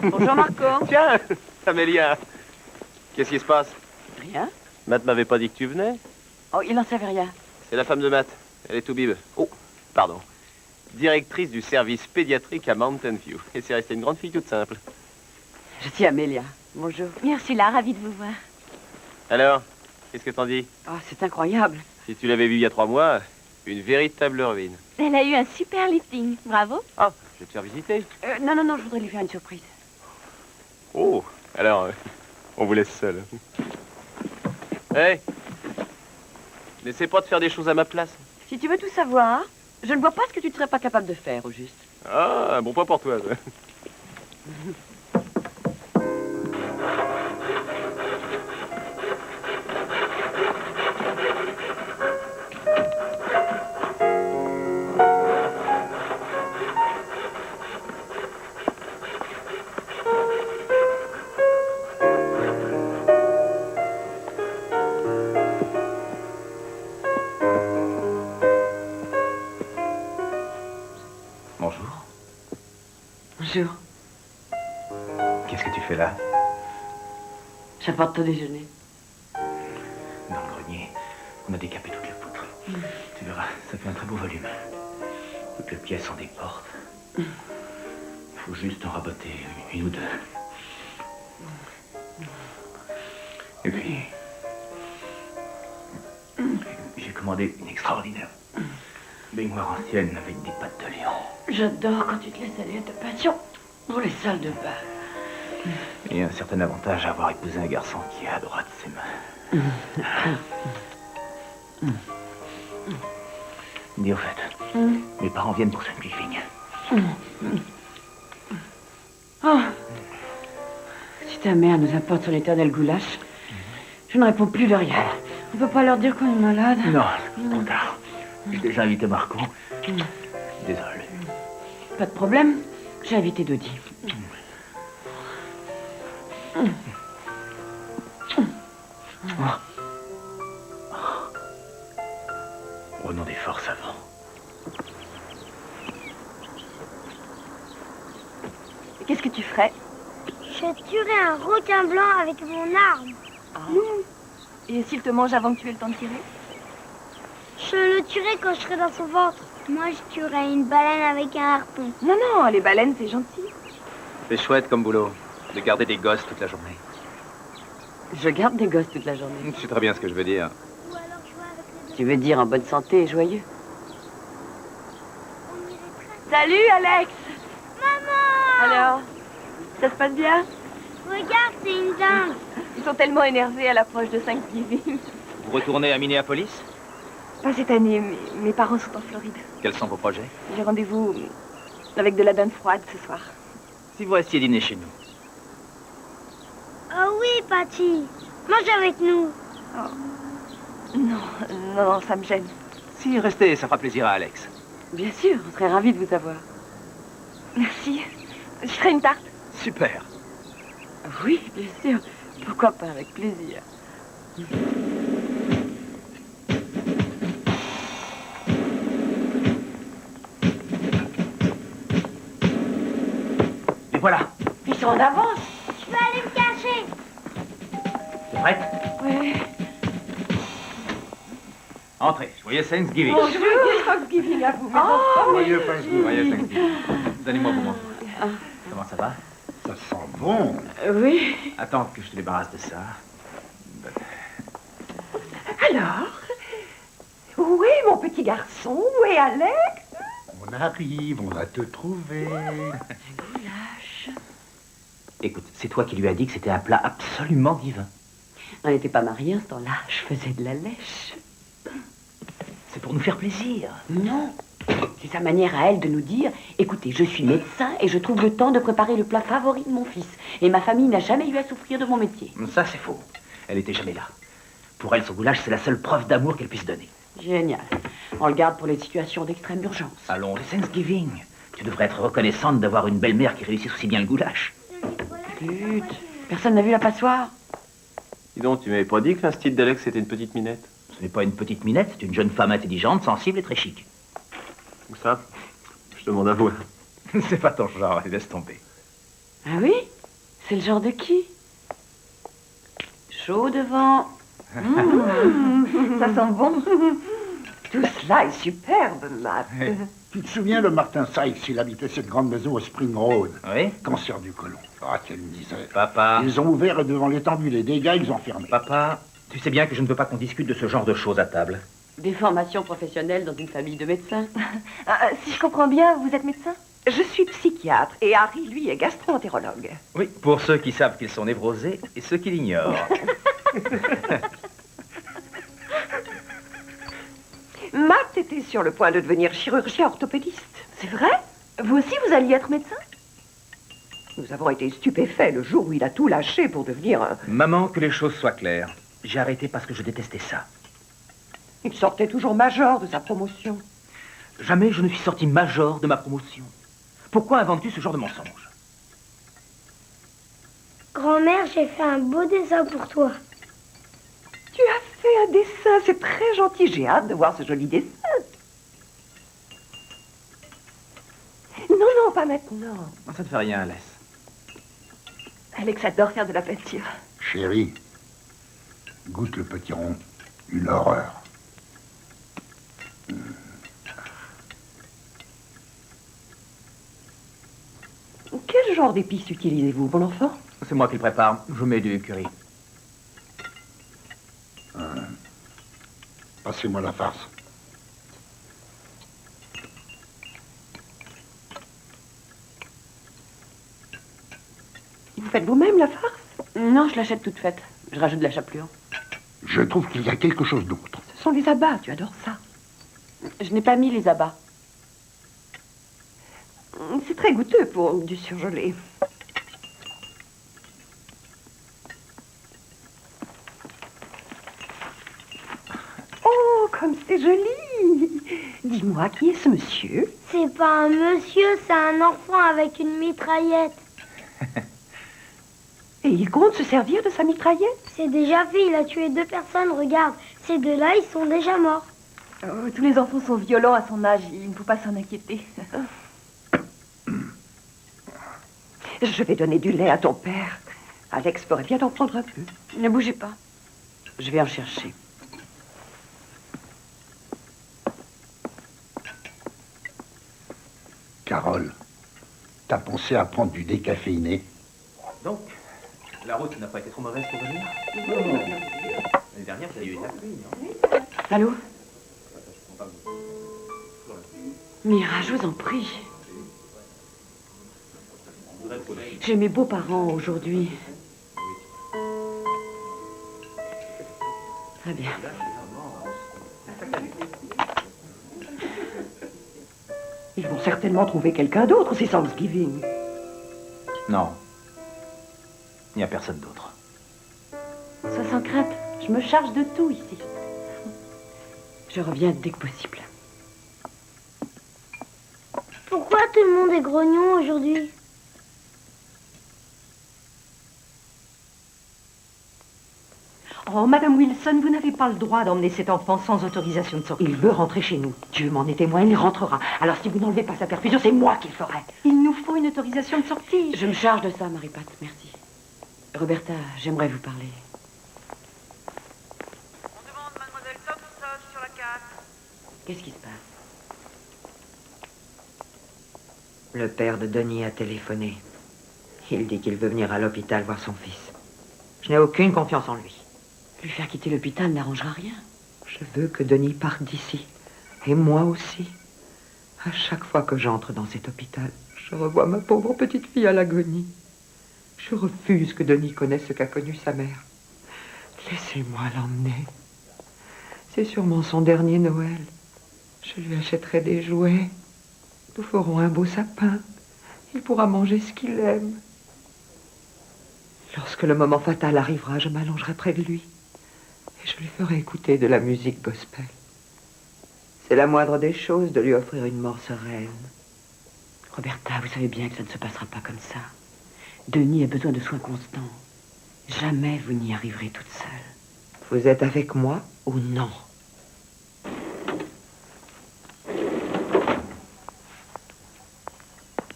Bonjour Marco. Tiens, Amélia. Qu'est-ce qui se passe? Rien. Matt m'avait pas dit que tu venais. Oh, il n'en savait rien. C'est la femme de Matt. Elle est tout bib. Oh, pardon. Directrice du service pédiatrique à Mountain View. Et c'est resté une grande fille toute simple. Je suis Amélia. Bonjour. Merci là, ravie de vous voir. Alors, qu'est-ce que t'en dis? Oh, c'est incroyable. Si tu l'avais vue il y a 3 mois, une véritable ruine. Elle a eu un super lifting. Bravo. Ah, je vais te faire visiter. Non, je voudrais lui faire une surprise. Oh, alors, on vous laisse seul. Hé, n'essaie pas de faire des choses à ma place. Si tu veux tout savoir, je ne vois pas ce que tu ne serais pas capable de faire, au juste. Ah, bon pas pour toi. Ça. Bonjour. Bonjour. Qu'est-ce que tu fais là? J'apporte ton déjeuner. Dans le grenier, on a décapé toute la poutre. Tu verras, ça fait un très beau volume. Toutes les pièces ont des portes. Il faut juste en raboter une ou deux. Et puis, j'ai commandé une extraordinaire baignoire ancienne avec des pattes de lion. J'adore quand tu te laisses aller à ta passion pour les salles de bain. Et un certain avantage à avoir épousé un garçon qui est à droite de ses mains. Dis au fait, mes parents viennent pour Saint Briefing. Oh. Si ta mère nous apporte son éternel goulash, je ne réponds plus de rien. On peut pas leur dire qu'on est malade. Non, trop tard. J'ai déjà invité Marco. Désolé. Pas de problème, j'ai invité Dodi. Prenons des forces avant. Qu'est-ce que tu ferais? Je tuerai un requin blanc avec mon arme. Et s'il te mange avant que tu aies le temps de tirer? Je le tuerai quand je serai dans son ventre. Moi, je tuerai une baleine avec un harpon. Non, non, les baleines, c'est gentil. C'est chouette comme boulot, de garder des gosses toute la journée. Je garde des gosses toute la journée. Tu sais très bien ce que je veux dire. Ou alors jouer avec les Tu veux dire en bonne santé et joyeux? On irait très... Salut, Alex. Maman! Alors, ça se passe bien? Regarde, c'est une dingue. Ils sont tellement énervés à l'approche de Thanksgiving. Vous retournez à Minneapolis? Pas cette année, mes parents sont en Floride. Quels sont vos projets? J'ai rendez-vous avec de la dinde froide ce soir. Si vous restiez dîner chez nous. Oh oui, Patty. Mange avec nous. Non, non, ça me gêne. Si, restez, ça fera plaisir à Alex. Bien sûr, on serait ravis de vous avoir. Merci. Je ferai une tarte. Super. Oui, bien sûr. Pourquoi pas, avec plaisir. Les sont en avance. Je vais aller me cacher. T'es prête? Oui. Entrez, joyeux Thanksgiving. Bonjour, Thanksgiving à vous, mes enfants. Joyeux Thanksgiving. Joyeux Thanksgiving. Donnez-moi vos manteaux. Comment ça va? Ça sent bon. Oui. Attends que je te débarrasse de ça. Alors, où est mon petit garçon? Où est Alex? On arrive, on va te trouver. Écoute, c'est toi qui lui as dit que c'était un plat absolument divin. On n'était pas mariés à ce temps-là. Je faisais de la lèche. C'est pour nous faire plaisir. Non. C'est sa manière à elle de nous dire, écoutez, je suis médecin et je trouve le temps de préparer le plat favori de mon fils. Et ma famille n'a jamais eu à souffrir de mon métier. Ça, c'est faux. Elle n'était jamais là. Pour elle, son goulash, c'est la seule preuve d'amour qu'elle puisse donner. Génial. On le garde pour les situations d'extrême urgence. Allons, c'est Thanksgiving. Tu devrais être reconnaissante d'avoir une belle-mère qui réussit aussi bien le goulash. Flûte. Personne n'a vu la passoire? Dis donc, tu m'avais pas dit que l'instit d'Alex était une petite minette? Ce n'est pas une petite minette, c'est une jeune femme intelligente, sensible et très chic. Où ça? Je demande à vous. C'est pas ton genre, laisse tomber. Ah oui? C'est le genre de qui? Chaud devant. Ça sent bon. Tout cela est superbe, Matt. Tu te souviens de Martin Sykes, il habitait cette grande maison au Spring Road. Oui? Cancer du côlon. Ah, quelle misère. Papa. Ils ont ouvert et devant l'étendue les dégâts, ils ont fermé. Papa, tu sais bien que je ne veux pas qu'on discute de ce genre de choses à table. Des formations professionnelles dans une famille de médecins. Si je comprends bien, vous êtes médecin? Je suis psychiatre et Harry, lui, est gastro-entérologue. Oui, pour ceux qui savent qu'ils sont névrosés et ceux qui l'ignorent. Matt était sur le point de devenir chirurgien orthopédiste. C'est vrai? Vous aussi, vous alliez être médecin? Nous avons été stupéfaits le jour où il a tout lâché pour devenir un... Maman, que les choses soient claires. J'ai arrêté parce que je détestais ça. Il sortait toujours major de sa promotion. Jamais je ne suis sorti major de ma promotion. Pourquoi inventes-tu ce genre de mensonge? Grand-mère, j'ai fait un beau dessin pour toi. Tu as fait un dessin, c'est très gentil. J'ai hâte de voir ce joli dessin. Non, non, pas maintenant. Ça ne fait rien, laisse. Alex adore faire de la peinture. Chérie, goûte le petit rond. Une horreur. Quel genre d'épices utilisez-vous, mon enfant? C'est moi qui le prépare. Je mets du curry. Passez-moi la farce. Vous faites vous-même la farce? Non, je l'achète toute faite. Je rajoute de la chapelure. Je trouve qu'il y a quelque chose d'autre. Ce sont les abats, tu adores ça. Je n'ai pas mis les abats. C'est très goûteux pour du surgelé. Oh, comme c'est joli! Dis-moi, qui est ce monsieur? C'est pas un monsieur, c'est un enfant avec une mitraillette. Et il compte se servir de sa mitraillette? C'est déjà fait, il a tué 2 personnes, regarde. Ces 2-là, ils sont déjà morts. Oh, tous les enfants sont violents à son âge, il ne faut pas s'en inquiéter. Je vais donner du lait à ton père. Alex ferait bien d'en prendre un peu. Ne bougez pas. Je vais en chercher. Carole, t'as pensé à prendre du décaféiné? Donc, la route n'a pas été trop mauvaise pour venir? Non. L'année dernière, vous avez eu de la pluie, non? Allô? Mira, je vous en prie. J'ai mes beaux-parents aujourd'hui. Très bien. Ils vont certainement trouver quelqu'un d'autre, c'est Thanksgiving. Non. Il n'y a personne d'autre. Ça sans crainte. Je me charge de tout ici. Je reviens dès que possible. Pourquoi tout le monde est grognon aujourd'hui? Oh, Madame Wilson, vous n'avez pas le droit d'emmener cet enfant sans autorisation de sortie. Il veut rentrer chez nous. Dieu m'en est témoin, il rentrera. Alors si vous n'enlevez pas sa perfusion, c'est moi qui le ferai. Il nous faut encore une autorisation de sortie. Je me charge de ça, Marie-Pat, merci. Roberta, j'aimerais vous parler. On demande mademoiselle Thompson sur la 4. Qu'est-ce qui se passe? Le père de Denis a téléphoné. Il dit qu'il veut venir à l'hôpital voir son fils. Je n'ai aucune confiance en lui. Lui faire quitter l'hôpital n'arrangera rien. Je veux que Denis parte d'ici. Et moi aussi. À chaque fois que j'entre dans cet hôpital, je revois ma pauvre petite fille à l'agonie. Je refuse que Denis connaisse ce qu'a connu sa mère. Laissez-moi l'emmener. C'est sûrement son dernier Noël. Je lui achèterai des jouets. Nous ferons un beau sapin. Il pourra manger ce qu'il aime. Lorsque le moment fatal arrivera, je m'allongerai près de lui. Et je lui ferai écouter de la musique gospel. C'est la moindre des choses de lui offrir une mort sereine. Roberta, vous savez bien que ça ne se passera pas comme ça. Denis a besoin de soins constants. Jamais vous n'y arriverez toute seule. Vous êtes avec moi ou non?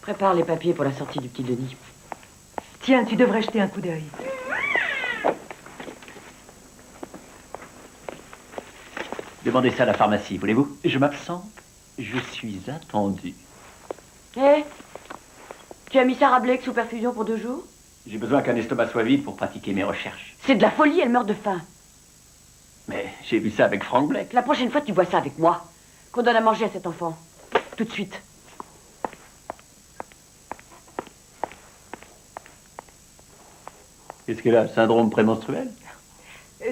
Prépare les papiers pour la sortie du petit Denis. Tiens, tu devrais jeter un coup d'œil. Demandez ça à la pharmacie, voulez-vous? Je m'absente. Je suis attendu. Hé, tu as mis Sarah Blake sous perfusion pour 2 jours? J'ai besoin qu'un estomac soit vide pour pratiquer mes recherches. C'est de la folie, elle meurt de faim. Mais j'ai vu ça avec Frank Blake. La prochaine fois, tu vois ça avec moi. Qu'on donne à manger à cet enfant. Tout de suite. Qu'est-ce qu'elle a? Syndrome prémenstruel?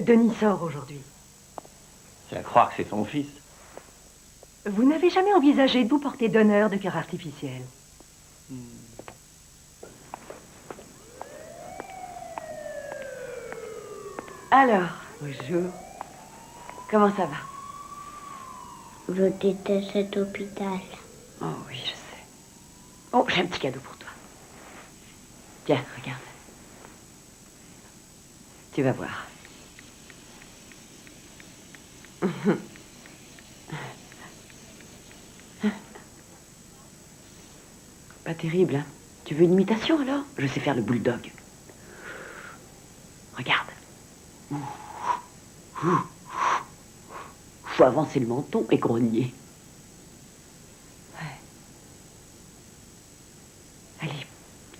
Denis sort aujourd'hui. C'est à croire que c'est son fils. Vous n'avez jamais envisagé de vous porter donneur de cœur artificiel? Alors, bonjour. Comment ça va? Je déteste cet hôpital. Oh oui, je sais. Oh, j'ai un petit cadeau pour toi. Tiens, regarde. Tu vas voir. Pas terrible, hein? Tu veux une imitation, alors? Je sais faire le bulldog. Regarde. Faut avancer le menton et grogner. Ouais. Allez,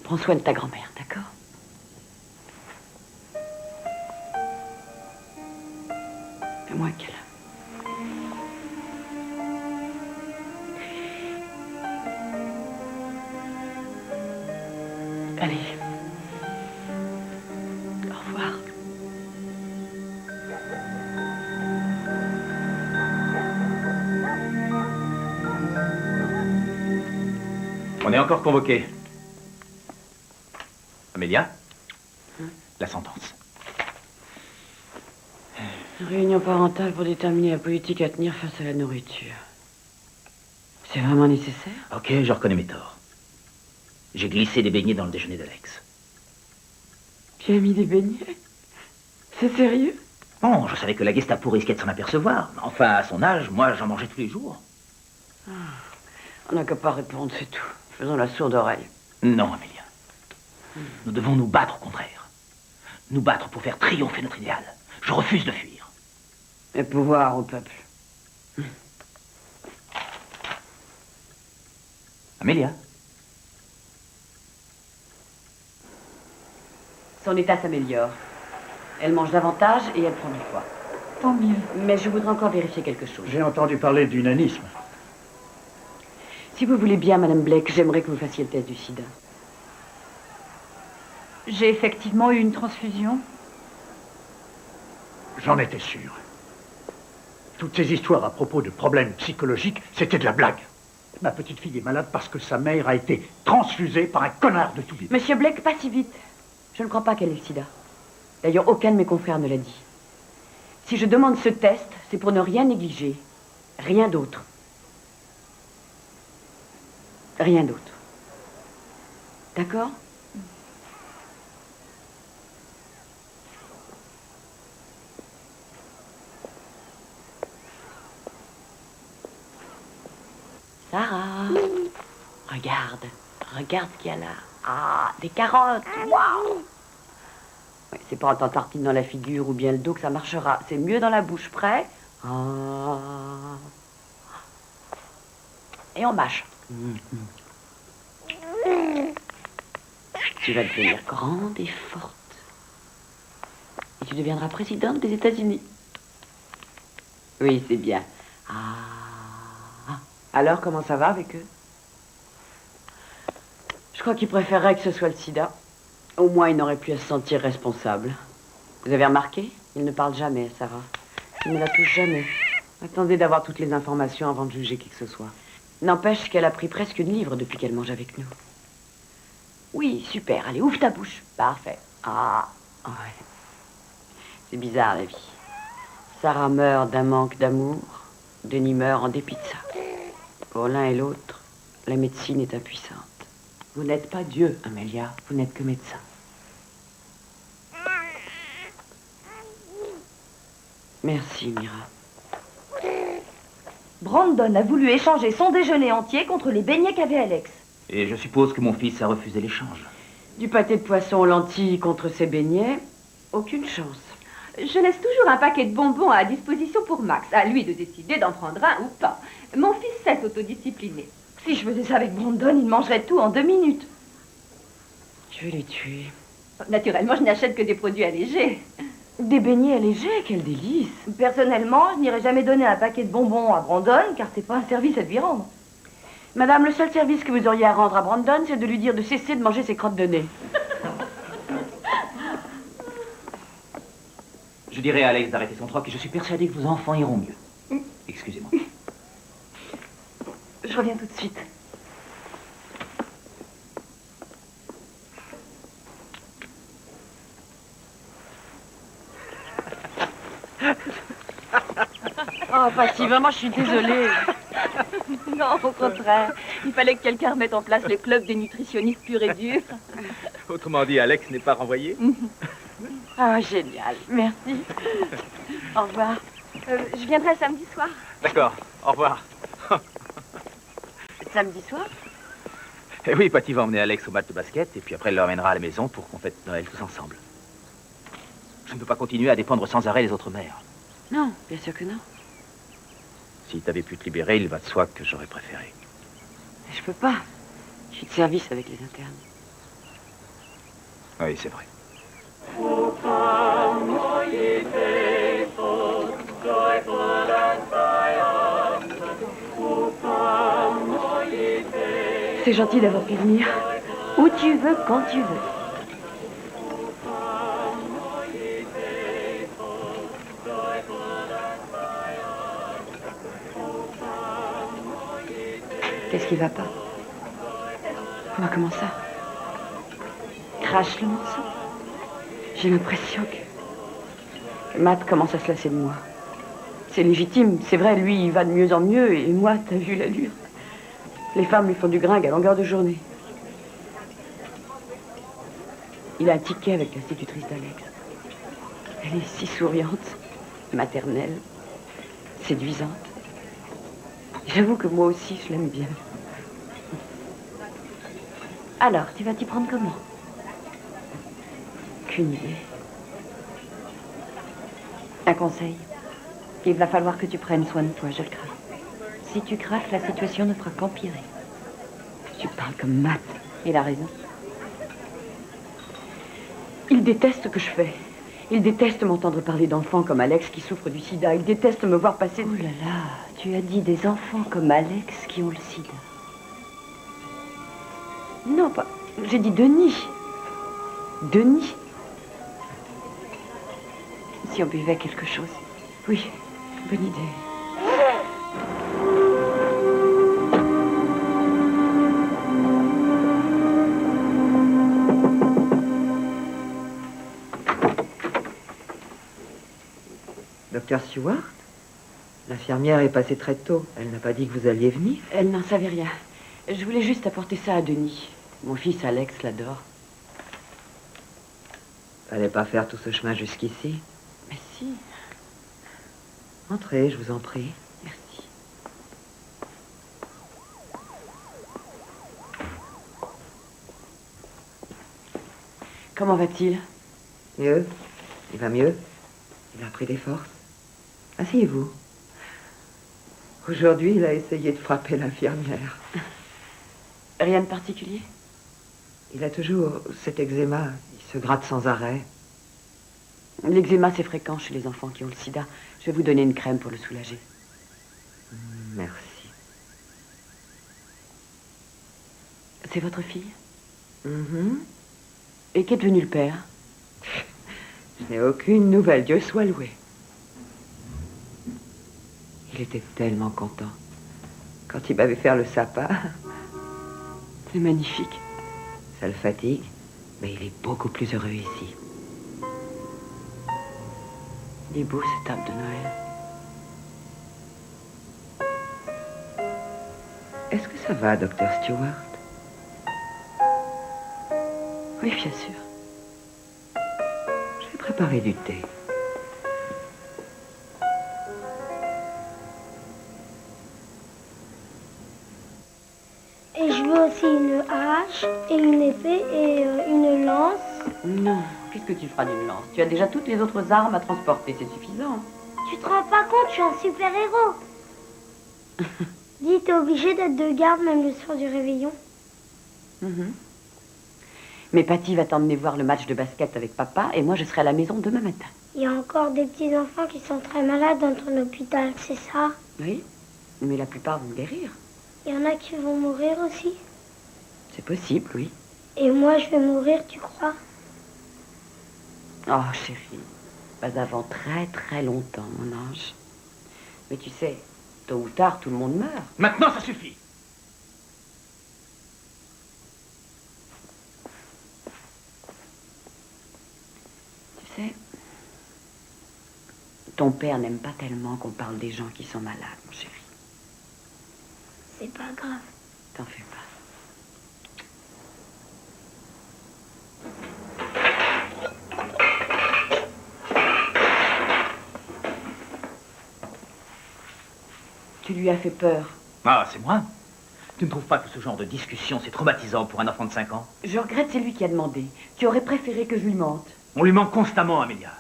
prends soin de ta grand-mère, d'accord? Fais-moi un câlin. Allez. Au revoir. On est encore convoqué. Amélia, la sentence. Réunion parentale pour déterminer la politique à tenir face à la nourriture. C'est vraiment nécessaire? Ok, je reconnais mes torts. J'ai glissé des beignets dans le déjeuner d'Alex. Tu as mis des beignets? C'est sérieux? Bon, je savais que la Gestapo risquait de s'en apercevoir. Mais enfin, à son âge, moi, j'en mangeais tous les jours. On n'a qu'à pas répondre, c'est tout. Faisons la sourde oreille. Non, Amélia. Nous devons nous battre au contraire. Nous battre pour faire triompher notre idéal. Je refuse de fuir. Et pouvoir au peuple. Amélia. Son état s'améliore. Elle mange davantage et elle prend du poids. Tant mieux. Mais je voudrais encore vérifier quelque chose. J'ai entendu parler d'unanisme. Si vous voulez bien, Madame Blake, j'aimerais que vous fassiez le test du sida. J'ai effectivement eu une transfusion. J'en étais sûr. Toutes ces histoires à propos de problèmes psychologiques, c'était de la blague. Ma petite fille est malade parce que sa mère a été transfusée par un connard de tout bide. Monsieur Blake, pas si vite. Je ne crois pas qu'elle ait le sida. D'ailleurs, aucun de mes confrères ne l'a dit. Si je demande ce test, c'est pour ne rien négliger. Rien d'autre. Rien d'autre. D'accord? Sarah, regarde, Regarde ce qu'il y a là. Ah, des carottes. Waouh! Ouais, c'est pas en t'en tartine dans la figure ou bien le dos que ça marchera. C'est mieux dans la bouche. Prêt? Ah. Et on mâche. Tu vas devenir grande et forte. Et tu deviendras présidente des États-Unis. Oui, c'est bien. Ah. Alors, comment ça va avec eux? Je crois qu'ils préféreraient que ce soit le sida. Au moins, ils n'auraient plus à se sentir responsables. Vous avez remarqué? Ils ne parlent jamais, Sarah. Ils ne la touchent jamais. Attendez d'avoir toutes les informations avant de juger qui que ce soit. N'empêche qu'elle a pris presque une livre depuis qu'elle mange avec nous. Oui, super. Allez, ouvre ta bouche. Parfait. Ah, ouais. C'est bizarre, la vie. Sarah meurt d'un manque d'amour. Denis meurt en dépit de ça. Pour l'un et l'autre, la médecine est impuissante. Vous n'êtes pas Dieu, Amélia. Vous n'êtes que médecin. Merci, Mira. Brandon a voulu échanger son déjeuner entier contre les beignets qu'avait Alex. Et je suppose que mon fils a refusé l'échange. Du pâté de poisson aux lentilles contre ses beignets, aucune chance. Je laisse toujours un paquet de bonbons à disposition pour Max. À lui de décider d'en prendre un ou pas. Mon fils sait s'autodiscipliner. Si je faisais ça avec Brandon, il mangerait tout en 2 minutes. Je vais les tuer. Naturellement, je n'achète que des produits allégés. Des beignets allégés, quel délice. Personnellement, je n'irai jamais donner un paquet de bonbons à Brandon, car c'est pas un service à lui rendre. Madame, le seul service que vous auriez à rendre à Brandon, c'est de lui dire de cesser de manger ses crottes de nez. Je dirai à Alex d'arrêter son troc et je suis persuadé que vos enfants iront mieux. Excusez-moi. Je reviens tout de suite. Oh, Patty, vraiment, je suis désolée. Non, au contraire. Il fallait que quelqu'un remette en place le club des nutritionnistes purs et durs. Autrement dit, Alex n'est pas renvoyé. Ah, génial. Merci. Au revoir. Je viendrai samedi soir. D'accord, au revoir. Samedi soir? Eh oui, Patty va emmener Alex au match de basket et puis après elle le ramènera à la maison pour qu'on fête Noël tous ensemble. Je ne peux pas continuer à dépendre sans arrêt des autres mères. Non, bien sûr que non. Si t'avais pu te libérer, il va de soi que j'aurais préféré. Mais je peux pas. Je suis de service avec les internes. Oui, c'est vrai. C'est gentil d'avoir pu venir. Où tu veux, quand tu veux. Qu'est-ce qui va pas? Comment ça? Crache le morceau? J'ai l'impression que Matt commence à se lasser de moi. C'est légitime, c'est vrai, lui, il va de mieux en mieux, et moi, t'as vu l'allure. Les femmes lui font du gringue à longueur de journée. Il a un ticket avec l'institutrice d'Alex. Elle est si souriante, maternelle, séduisante. J'avoue que moi aussi, je l'aime bien. Alors, tu vas t'y prendre comment? Aucune idée. Un conseil. Il va falloir que tu prennes soin de toi, je le crains. Si tu craques, la situation ne fera qu'empirer. Tu parles comme Matt. Il a raison. Il déteste ce que je fais. Il déteste m'entendre parler d'enfants comme Alex qui souffre du sida. Il déteste me voir passer... Oh là là, tu as dit des enfants comme Alex qui ont le sida. Non, pas... J'ai dit Denis. Denis. Si on buvait quelque chose. Oui, bonne idée. Docteur Stewart? L'infirmière est passée très tôt. Elle n'a pas dit que vous alliez venir? Elle n'en savait rien. Je voulais juste apporter ça à Denis. Mon fils Alex l'adore. Fallait pas faire tout ce chemin jusqu'ici. Mais si. Entrez, je vous en prie. Merci. Comment va-t-il? Mieux. Il va mieux. Il a pris des forces. Asseyez-vous. Aujourd'hui, il a essayé de frapper l'infirmière. Rien de particulier? Il a toujours cet eczéma. Il se gratte sans arrêt. L'eczéma, c'est fréquent chez les enfants qui ont le sida. Je vais vous donner une crème pour le soulager. Merci. C'est votre fille? Mhm. Et qu'est devenu le père? Je n'ai aucune nouvelle, Dieu soit loué. Il était tellement content. Quand il m'avait fait le sapin. C'est magnifique. Ça le fatigue, mais il est beaucoup plus heureux ici. Il est beau cet arbre de Noël. Est-ce que ça va, docteur Stewart? Oui, bien sûr. Je vais préparer du thé. Et je veux aussi une hache et une épée et une lance. Non, qu'est-ce que tu feras d'une lance? Tu as déjà toutes les autres armes à transporter, c'est suffisant. Tu te rends pas compte, je suis un super-héros. Dis, t'es obligé d'être de garde même le soir du réveillon? Mhm. Mais Patty va t'emmener voir le match de basket avec papa et moi je serai à la maison demain matin. Il y a encore des petits-enfants qui sont très malades dans ton hôpital, c'est ça? Oui, mais la plupart vont guérir. Il y en a qui vont mourir aussi. C'est possible, oui. Et moi, je vais mourir, tu crois? Oh, chérie, pas avant très très longtemps, mon ange. Mais tu sais, tôt ou tard, tout le monde meurt. Maintenant, ça suffit. Tu sais, ton père n'aime pas tellement qu'on parle des gens qui sont malades, mon chéri. C'est pas grave. T'en fais pas. Tu lui as fait peur. Ah, c'est moi? Tu ne trouves pas que ce genre de discussion, c'est traumatisant pour un enfant de 5 ans? Je regrette, c'est lui qui a demandé. Tu aurais préféré que je lui mente. On lui ment constamment, Amélia.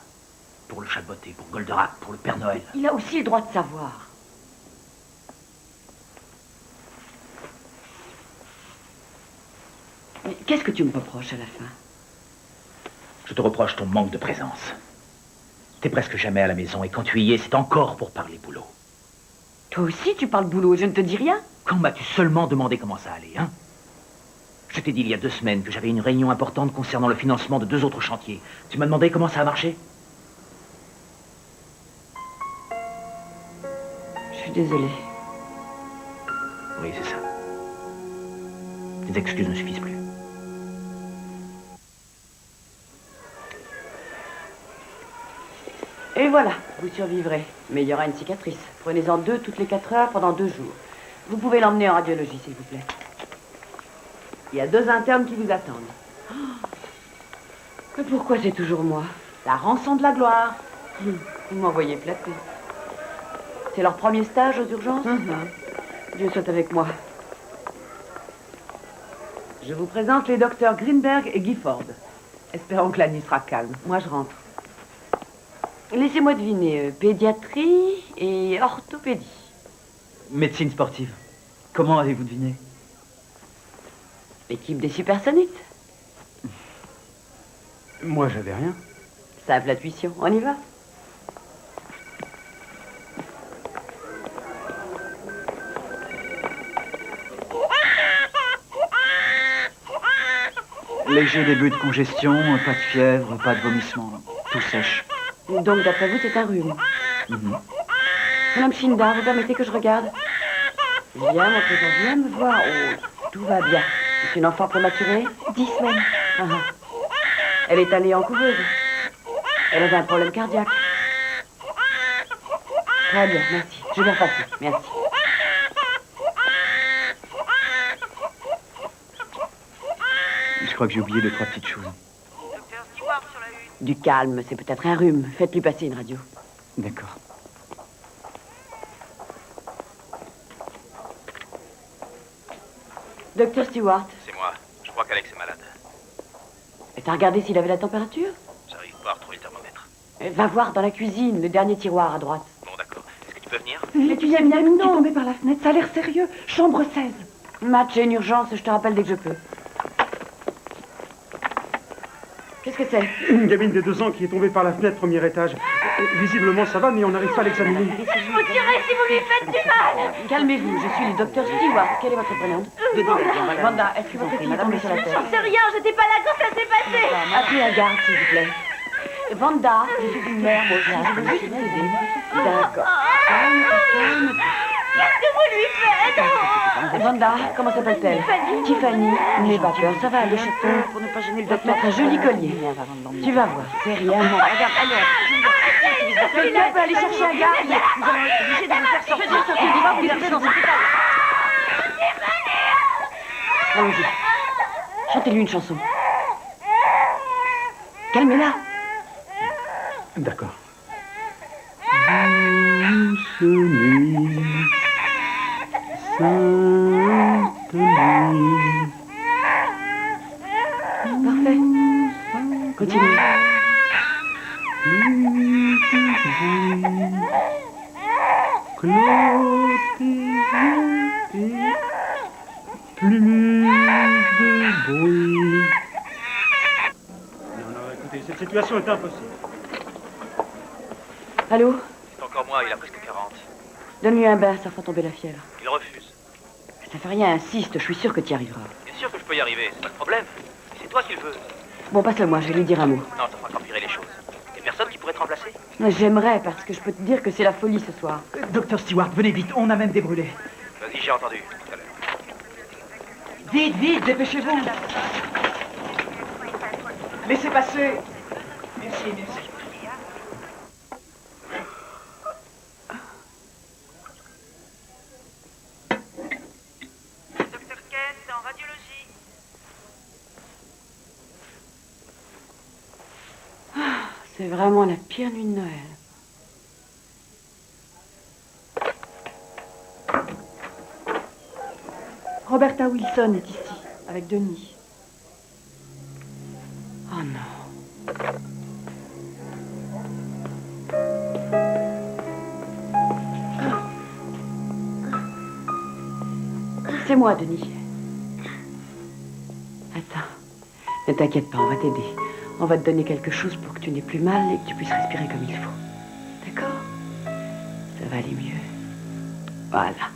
Pour le chat de beauté, pour Goldorak, pour le Père Noël. Il a aussi le droit de savoir. Mais qu'est-ce que tu me reproches à la fin? Je te reproche ton manque de présence. T'es presque jamais à la maison et quand tu y es, c'est encore pour parler boulot. Toi aussi, tu parles boulot, je ne te dis rien. Quand m'as-tu seulement demandé comment ça allait, hein? Je t'ai dit il y a 2 semaines que j'avais une réunion importante concernant le financement de 2 autres chantiers. Tu m'as demandé comment ça a marché? Je suis désolée. Oui, c'est ça. Tes excuses ne suffisent plus. Et voilà, vous survivrez. Mais il y aura une cicatrice. Prenez-en 2 toutes les 4 heures pendant 2 jours. Vous pouvez l'emmener en radiologie, s'il vous plaît. Il y a 2 internes qui vous attendent. Oh. Mais pourquoi c'est toujours moi? La rançon de la gloire. Vous m'envoyez flatter. C'est leur premier stage aux urgences? Dieu soit avec moi. Je vous présente les docteurs Greenberg et Gifford. Espérons que la nuit sera calme. Moi, je rentre. Laissez-moi deviner, pédiatrie et orthopédie. Médecine sportive. Comment avez-vous deviné? L'équipe des supersoniques. Moi, j'avais rien. Simple l'intuition, on y va. Léger début de congestion, pas de fièvre, pas de vomissement, tout sèche. Donc, d'après vous, c'est un rhume. Madame Shinda, vous permettez que je regarde? Viens, mon présent, viens me voir. Oh, tout va bien. C'est une enfant prématurée? 10 semaines. Ah, ah. Elle est allée en couveuse. Elle avait un problème cardiaque. Très bien, merci. Je vais repasser. Merci. Je crois que j'ai oublié 2-3 petites choses. Du calme, c'est peut-être un rhume. Faites-lui passer une radio. D'accord. Docteur Stewart. C'est moi. Je crois qu'Alex est malade. Et t'as regardé s'il avait la température? J'arrive pas à retrouver le thermomètre. Va voir dans la cuisine, le dernier tiroir à droite. Bon, d'accord. Est-ce que tu peux venir? Mais tu sais bien qui est tombé par la fenêtre, ça a l'air sérieux. Chambre 16. Matt, j'ai une urgence, je te rappelle dès que je peux. Qu'est-ce que c'est? Une gamine de 2 ans qui est tombée par la fenêtre, premier étage. Visiblement, ça va, mais on n'arrive pas à l'examiner. Je vous tuerai si vous lui faites du mal. Calmez-vous, je suis le docteur Stewart. Quel est votre prénom? Vanda, est-ce que votre fille est tombée sur la tête? J'en sais rien, j'étais pas là quand ça s'est passé. Appelez la garde, s'il vous plaît. Vanda, je suis une mère, moi aussi. Je veux juste t'aider. D'accord. Calme. Qu'est-ce que vous lui faites? Vanda, comment s'appelle-t-elle? Tiffany. N'aie pas peur, ça va aller, chaton. Pour ne pas gêner le docteur. Un joli collier. Tu vas voir, c'est rien. Regarde, allez. Quelqu'un peut aller chercher un garde. Nous allons être obligés de vous faire sortir. Il va vous garder dans cet état. Allons-y. Chantez-lui une chanson. Calmez-la. D'accord. Douce nuit, sainte nuit. Parfait. Continuez. Clos tes yeux et plus de bruit. Non, écoutez, cette situation est impossible. Allô? C'est encore moi, il a presque 40. Donne-lui un bain, ça fera tomber la fièvre. Il refuse. Ça fait rien, insiste, je suis sûre que tu y arriveras. Bien sûr que je peux y arriver, c'est pas le problème. C'est toi qui le veux. Bon, passe-le-moi, je vais lui dire un mot. Non, ça fera qu'empirer les choses. Y'a personne qui pourrait te remplacer? J'aimerais, parce que je peux te dire que c'est la folie ce soir. Docteur Stewart, venez vite, on a même des brûlés. Vas-y, j'ai entendu. Tout à l'heure. Vite, vite, dépêchez-vous. Laissez passer. Merci, merci. Docteur Kent, en radiologie. C'est vraiment la pire nuit de Noël. Roberta Wilson est ici, avec Denis. Oh non. C'est moi, Denis. Attends. Ne t'inquiète pas, on va t'aider. On va te donner quelque chose pour que tu n'aies plus mal et que tu puisses respirer comme il faut. D'accord? Ça va aller mieux. Voilà.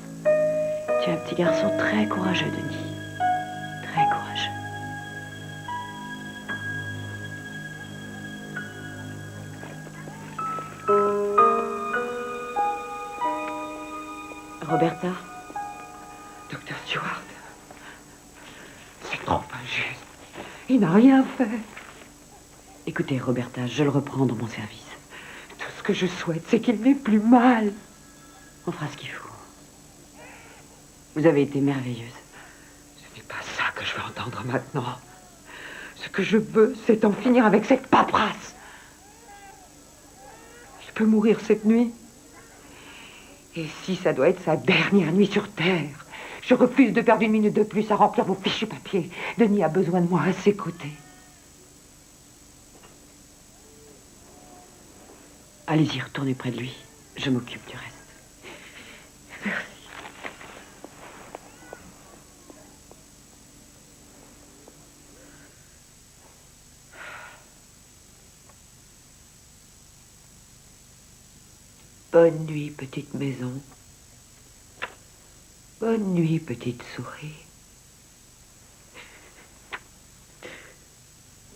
Tu es un petit garçon très courageux, Denis. Très courageux. Roberta? Docteur Stewart, c'est trop injuste. Il n'a rien fait. Écoutez, Roberta, je le reprends dans mon service. Tout ce que je souhaite, c'est qu'il n'ait plus mal. On fera ce qu'il faut. Vous avez été merveilleuse. Ce n'est pas ça que je veux entendre maintenant. Ce que je veux, c'est en finir avec cette paperasse. Il peut mourir cette nuit. Et si ça doit être sa dernière nuit sur Terre, je refuse de perdre 1 minute de plus à remplir vos fichus papiers. Denis a besoin de moi à ses côtés. Allez-y, retournez près de lui. Je m'occupe du reste. Merci. Bonne nuit, petite maison. Bonne nuit, petite souris.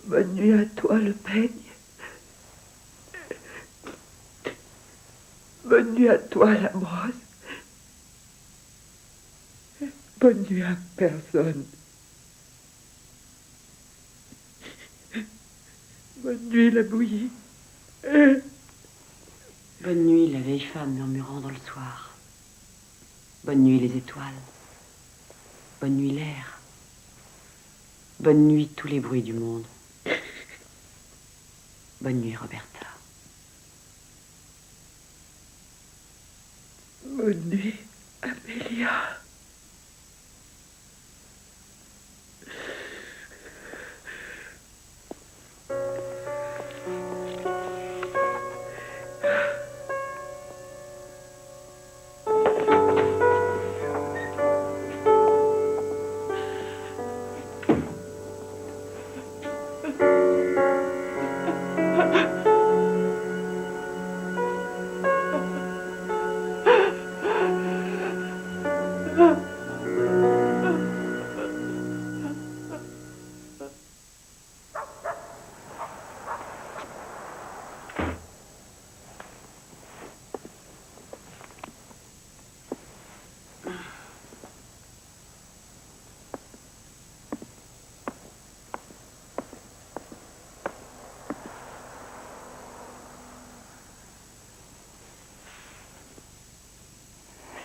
Bonne nuit à toi, le peigne. Bonne nuit à toi, la brosse. Bonne nuit à personne. Bonne nuit, la bouillie. Bonne nuit, la vieille femme murmurant dans le soir. Bonne nuit, les étoiles. Bonne nuit, l'air. Bonne nuit, tous les bruits du monde. Bonne nuit, Roberta. Bonne nuit, Amélia.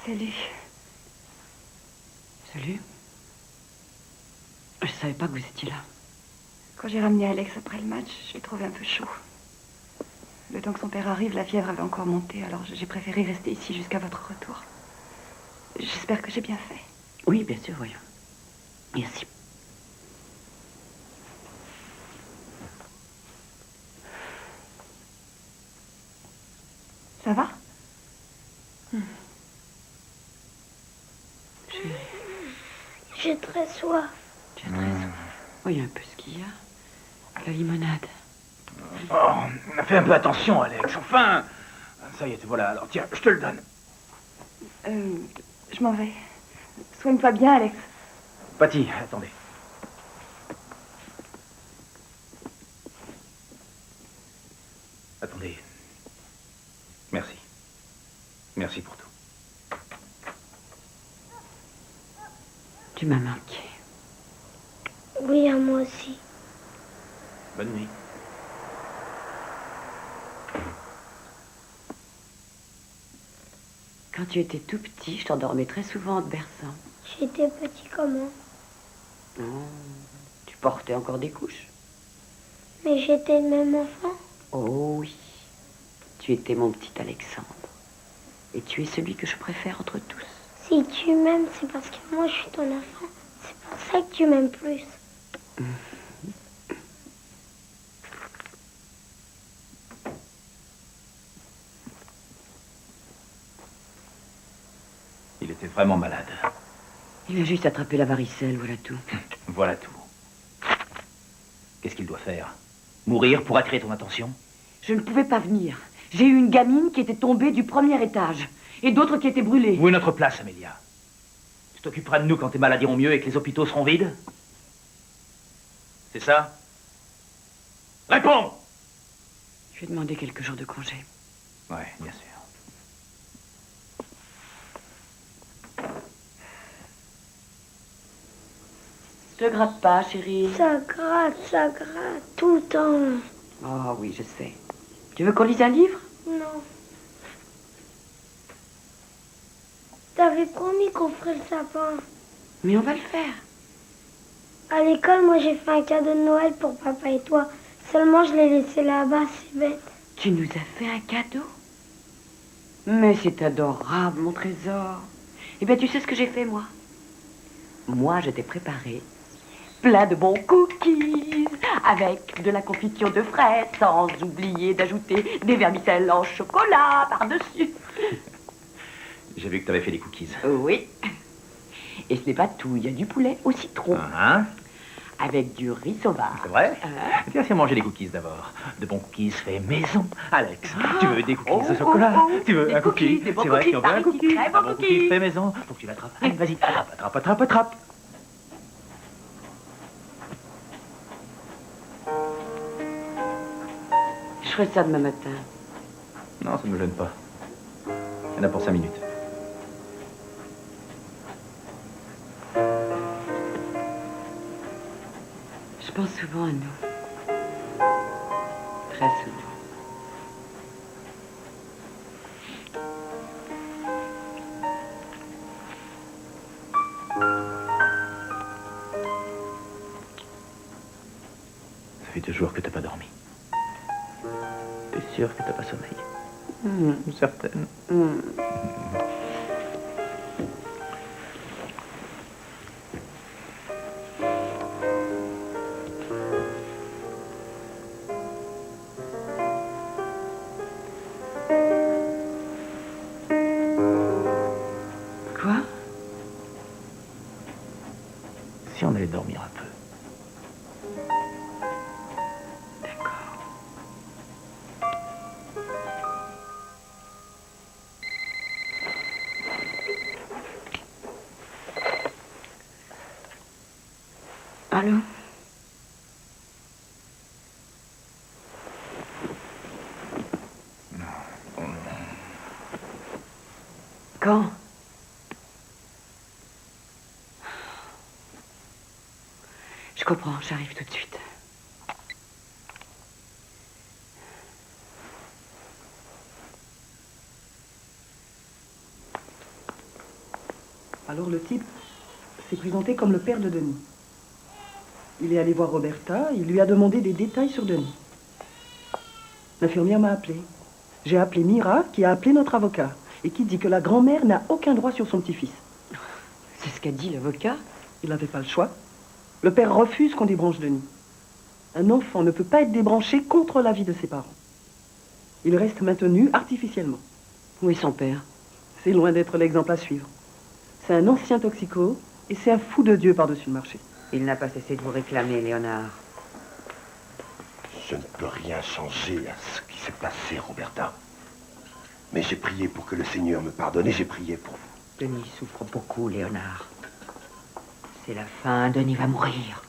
Salut. Salut. Je savais pas que vous étiez là. Quand j'ai ramené Alex après le match, je l'ai trouvé un peu chaud. Le temps que son père arrive, la fièvre avait encore monté, alors j'ai préféré rester ici jusqu'à votre retour. J'espère que j'ai bien fait. Oui, bien sûr, voyons. Merci. Ça va? J'ai très soif. Tu as très soif. Voyons un peu ce qu'il y a. La limonade. Oh, fais un peu attention, Alex, enfin. Ça y est, te voilà. Alors tiens, je te le donne. Je m'en vais. Soigne-toi bien, Alex. Patty, attendez. Attendez. Merci. Merci pour tout. Tu m'as manqué. Oui, à moi aussi. Bonne nuit. Quand tu étais tout petit, je t'endormais très souvent en te berçant. J'étais petit comment? Oh, tu portais encore des couches. Mais j'étais le même enfant. Oh oui. Tu étais mon petit Alexandre. Et tu es celui que je préfère entre tous. Si tu m'aimes, c'est parce que moi je suis ton enfant. C'est pour ça que tu m'aimes plus. Il était vraiment malade. Il a juste attrapé la varicelle, voilà tout. Voilà tout. Qu'est-ce qu'il doit faire? Mourir pour attirer ton attention? Je ne pouvais pas venir. J'ai eu une gamine qui était tombée du premier étage. Et d'autres qui étaient brûlées. Où est notre place, Amélia? Tu t'occuperas de nous quand tes malades iront mieux et que les hôpitaux seront vides? C'est ça? Réponds! Je vais demander quelques jours de congé. Ouais, bien sûr. Te gratte pas, chérie. Ça gratte tout le temps. Oh oui, je sais. Tu veux qu'on lise un livre? Non. T'avais promis qu'on ferait le sapin. Mais on va le faire. À l'école, moi j'ai fait un cadeau de Noël pour papa et toi. Seulement je l'ai laissé là-bas, c'est bête. Tu nous as fait un cadeau? Mais c'est adorable, mon trésor. Eh bien, tu sais ce que j'ai fait, moi? Moi, je t'ai préparé plein de bons cookies avec de la confiture de fraises, sans oublier d'ajouter des vermicelles en chocolat par-dessus. J'ai vu que tu avais fait des cookies. Oui. Et ce n'est pas tout, il y a du poulet au citron. Avec du riz sauvage. C'est vrai? Viens, viens manger des cookies d'abord. De bons cookies faits maison. Alex, tu veux des cookies au chocolat? Tu veux un cookie? Des bons C'est vrai cookies, qu'on veut un cookie. très bons Un bon cookie fait maison. Faut que tu l'attrapes. Allez, vas-y, attrape. Je ferai ça demain matin. Non, ça ne me gêne pas. Il y en a pour 5 minutes. Je pense souvent à nous. Très souvent. Ça fait 2 jours que t'as pas dormi. T'es sûr que t'as pas sommeil? Certaine. Quoi? Si on allait dormir un peu. Allô? Quand? Je comprends, j'arrive tout de suite. Alors le type s'est présenté comme le père de Denis. Il est allé voir Roberta, il lui a demandé des détails sur Denis. L'infirmière m'a appelé. J'ai appelé Mira, qui a appelé notre avocat, et qui dit que la grand-mère n'a aucun droit sur son petit-fils. C'est ce qu'a dit l'avocat? Il n'avait pas le choix. Le père refuse qu'on débranche Denis. Un enfant ne peut pas être débranché contre l'avis de ses parents. Il reste maintenu artificiellement. Où est son père? C'est loin d'être l'exemple à suivre. C'est un ancien toxico et c'est un fou de Dieu par-dessus le marché. Il n'a pas cessé de vous réclamer, Léonard. Je ne peux rien changer à ce qui s'est passé, Roberta. Mais j'ai prié pour que le Seigneur me pardonne et j'ai prié pour vous. Denis souffre beaucoup, Léonard. C'est la fin, Denis va mourir.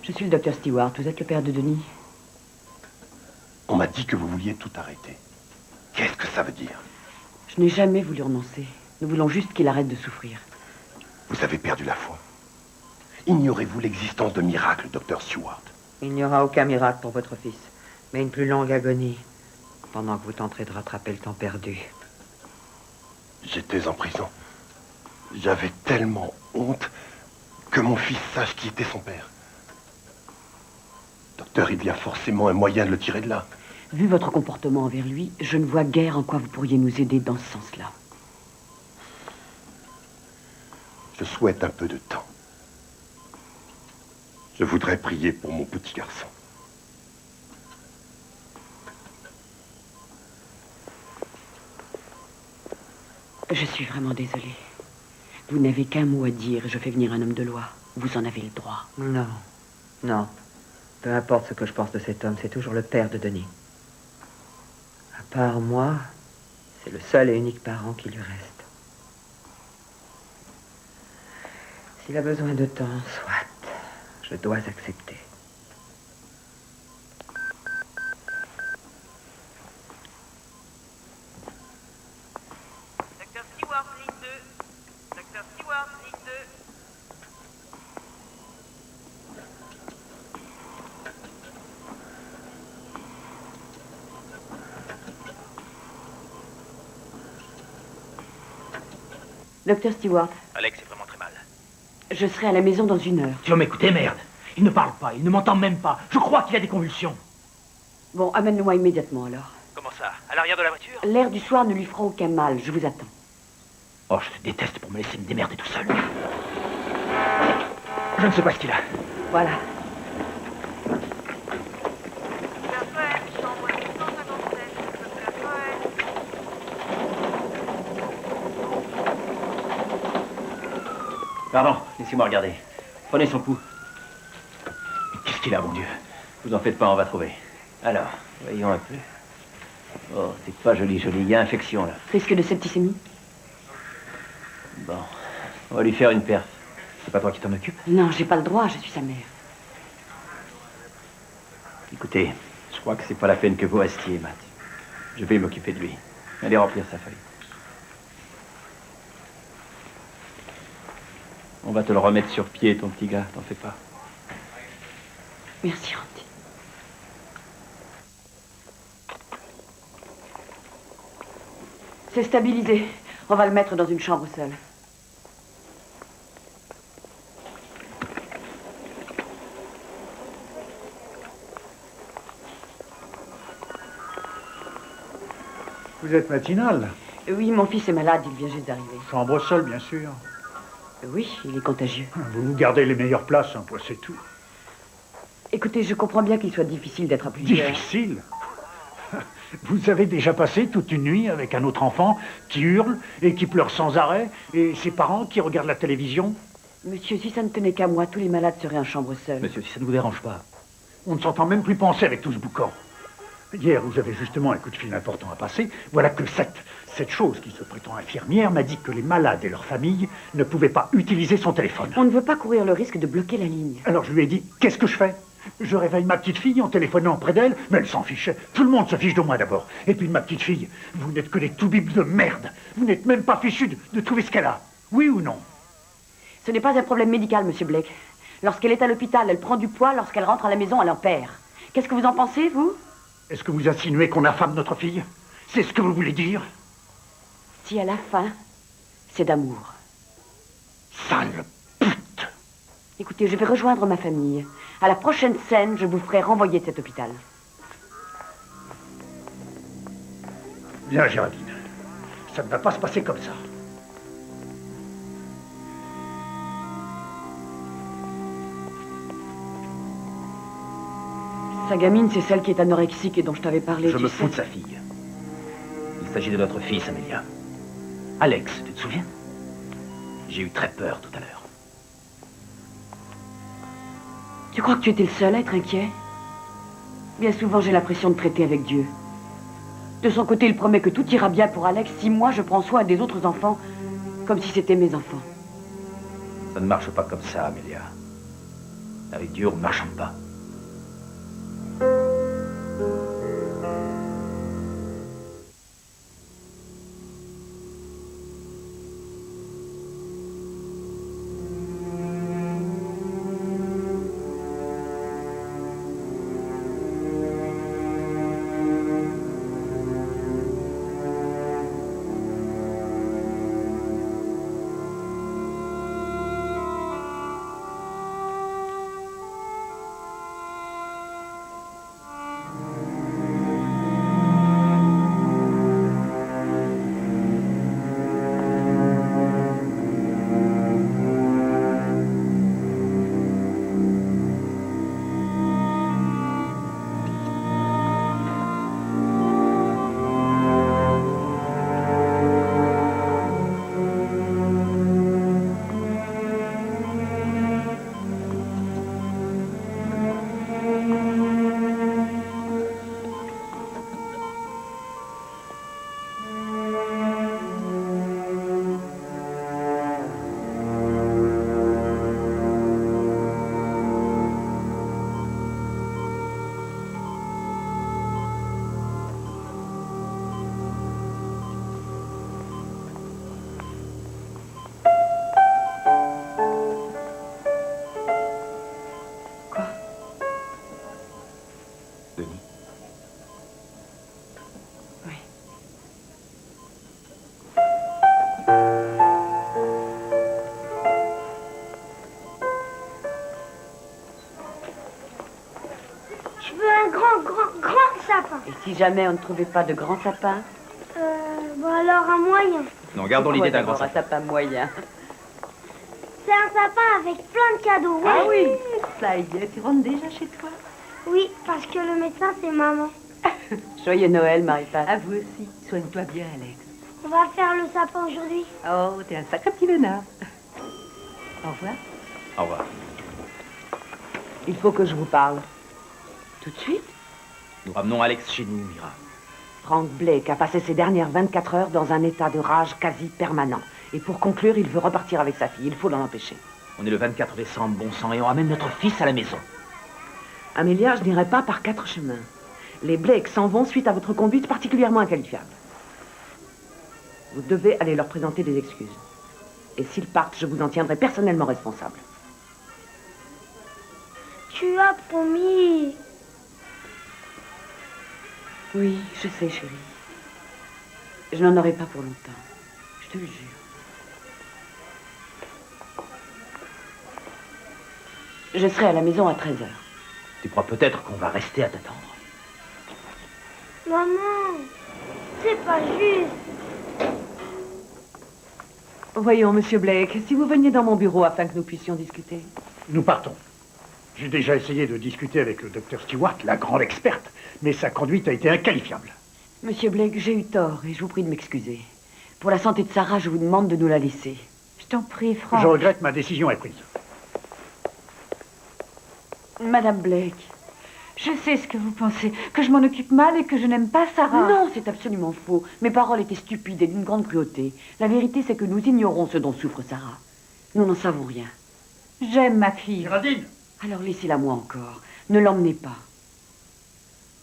Je suis le docteur Stewart, vous êtes le père de Denis. On m'a dit que vous vouliez tout arrêter. Qu'est-ce que ça veut dire? Je n'ai jamais voulu renoncer. Nous voulons juste qu'il arrête de souffrir. Vous avez perdu la foi. Ignorez-vous l'existence de miracles, docteur Stewart? Il n'y aura aucun miracle pour votre fils, mais une plus longue agonie, pendant que vous tenterez de rattraper le temps perdu. J'étais en prison. J'avais tellement honte que mon fils sache qui était son père. Docteur, il y a forcément un moyen de le tirer de là. Vu votre comportement envers lui, je ne vois guère en quoi vous pourriez nous aider dans ce sens-là. Je souhaite un peu de temps. Je voudrais prier pour mon petit garçon. Je suis vraiment désolée. Vous n'avez qu'un mot à dire et je fais venir un homme de loi. Vous en avez le droit. Non, non. Peu importe ce que je pense de cet homme, c'est toujours le père de Denis. À part moi, c'est le seul et unique parent qui lui reste. S'il a besoin de temps, soit. Je dois accepter. Docteur Stewart, ligne 2. Docteur Stewart, ligne 2. Docteur Stewart, Alex est vraiment très mal. je serai à la maison dans 1 heure. Tu vas m'écouter, merde. Il ne parle pas, il ne m'entend même pas. Je crois qu'il a des convulsions. Bon, amène-le-moi immédiatement alors. Comment ça? À l'arrière de la voiture? L'air du soir ne lui fera aucun mal, je vous attends. Oh, je te déteste pour me laisser me démerder tout seul. Je ne sais pas ce qu'il a. Voilà. Pardon, laissez-moi regarder. Prenez son pouls. Qu'est-ce qu'il a, mon Dieu? Vous en faites pas, on va trouver. Alors, voyons un peu. Oh, c'est pas joli, joli. Il y a infection, là. Risque de septicémie? Bon, on va lui faire une perf. C'est pas toi qui t'en occupes? Non, j'ai pas le droit, je suis sa mère. Écoutez, je crois que c'est pas la peine que vous restiez, Matt. Je vais m'occuper de lui. Allez remplir sa feuille. On va te le remettre sur pied, ton petit gars, t'en fais pas. Merci, Randy. C'est stabilisé. On va le mettre dans une chambre seule. Vous êtes matinale? Oui, mon fils est malade, il vient juste d'arriver. Chambre seule, bien sûr. Oui, il est contagieux. Vous vous gardez les meilleures places, hein, quoi, c'est tout. Écoutez, je comprends bien qu'il soit difficile d'être à plusieurs. Difficile? Vous avez déjà passé toute une nuit avec un autre enfant qui hurle et qui pleure sans arrêt, et ses parents qui regardent la télévision? Monsieur, si ça ne tenait qu'à moi, tous les malades seraient en chambre seule. Monsieur, si ça ne vous dérange pas. On ne s'entend même plus penser avec tout ce boucan. Hier, vous avez justement un coup de fil important à passer. Voilà que cette chose qui se prétend infirmière m'a dit que les malades et leurs familles ne pouvaient pas utiliser son téléphone. On ne veut pas courir le risque de bloquer la ligne. Alors je lui ai dit, qu'est-ce que je fais? Je réveille ma petite fille en téléphonant près d'elle, mais elle s'en fichait. Tout le monde se fiche de moi d'abord. Et puis ma petite fille, vous n'êtes que des toubibs de merde. Vous n'êtes même pas fichus de trouver ce qu'elle a. Oui ou non? Ce n'est pas un problème médical, monsieur Blake. Lorsqu'elle est à l'hôpital, elle prend du poids. Lorsqu'elle rentre à la maison, elle en perd. Qu'est-ce que vous en pensez, vous? Est-ce que vous insinuez qu'on affame notre fille? C'est ce que vous voulez dire? Si à la fin, c'est d'amour. Sale. Écoutez, je vais rejoindre ma famille. À la prochaine scène, je vous ferai renvoyer de cet hôpital. Bien, Géraldine. Ça ne va pas se passer comme ça. Sa gamine, c'est celle qui est anorexique et dont je t'avais parlé. Je me fous de sa fille. Il s'agit de notre fils, Amélia. Alex, tu te souviens? J'ai eu très peur tout à l'heure. Tu crois que tu étais le seul à être inquiet? Bien souvent, j'ai l'impression de traiter avec Dieu. De son côté, il promet que tout ira bien pour Alex si moi, je prends soin des autres enfants comme si c'était mes enfants. Ça ne marche pas comme ça, Amélia. Avec Dieu, on ne marchande pas. Et si jamais on ne trouvait pas de grand sapin? Bon alors un moyen. Non, gardons l'idée d'un grand sapin. Un sapin moyen. C'est un sapin avec plein de cadeaux. Ah oui, ça y est, tu rentres déjà chez toi? Oui, parce que le médecin, c'est maman. Joyeux Noël, Marie-Pat. À vous aussi. Soigne-toi bien, Alex. On va faire le sapin aujourd'hui. Oh, t'es un sacré petit lénard. Au revoir. Au revoir. Il faut que je vous parle. Tout de suite? Nous ramenons Alex chez nous, Mira. Frank Blake a passé ses dernières 24 heures dans un état de rage quasi permanent. Et pour conclure, il veut repartir avec sa fille. Il faut l'en empêcher. On est le 24 décembre, bon sang, et on ramène notre fils à la maison. Amélia, je n'irai pas par 4 chemins. Les Blake s'en vont suite à votre conduite particulièrement inqualifiable. Vous devez aller leur présenter des excuses. Et s'ils partent, je vous en tiendrai personnellement responsable. Tu as promis. Oui, je sais, chérie. Je n'en aurai pas pour longtemps. Je te le jure. Je serai à la maison à 13h. Tu crois peut-être qu'on va rester à t'attendre? Maman, c'est pas juste. Voyons, monsieur Blake, si vous veniez dans mon bureau afin que nous puissions discuter. Nous partons. J'ai déjà essayé de discuter avec le docteur Stewart, la grande experte, mais sa conduite a été inqualifiable. Monsieur Blake, j'ai eu tort et je vous prie de m'excuser. Pour la santé de Sarah, je vous demande de nous la laisser. Je t'en prie, Franck. Je regrette, ma décision est prise. Madame Blake. Je sais ce que vous pensez, que je m'en occupe mal et que je n'aime pas Sarah. Non, c'est absolument faux. Mes paroles étaient stupides et d'une grande cruauté. La vérité, c'est que nous ignorons ce dont souffre Sarah. Nous n'en savons rien. J'aime ma fille. Géraldine! Alors laissez-la moi encore. Ne l'emmenez pas.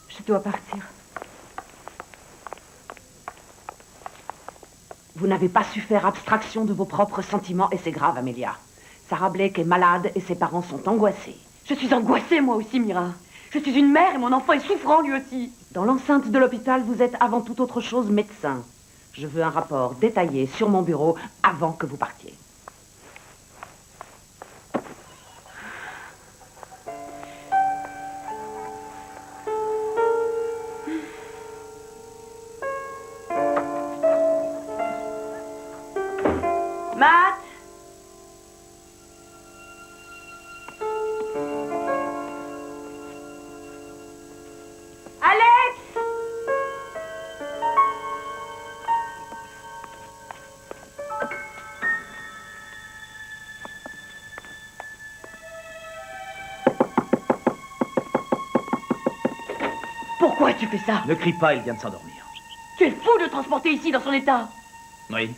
Je dois partir. Vous n'avez pas su faire abstraction de vos propres sentiments et c'est grave, Amélia. Sarah Blake est malade et ses parents sont angoissés. Je suis angoissée, moi aussi, Mira. Je suis une mère et mon enfant est souffrant lui aussi. Dans l'enceinte de l'hôpital, vous êtes avant toute autre chose médecin. Je veux un rapport détaillé sur mon bureau avant que vous partiez. Matt? Alex? Pourquoi tu fais ça? Ne crie pas, il vient de s'endormir. Tu es fou de le transporter ici dans son état. Oui.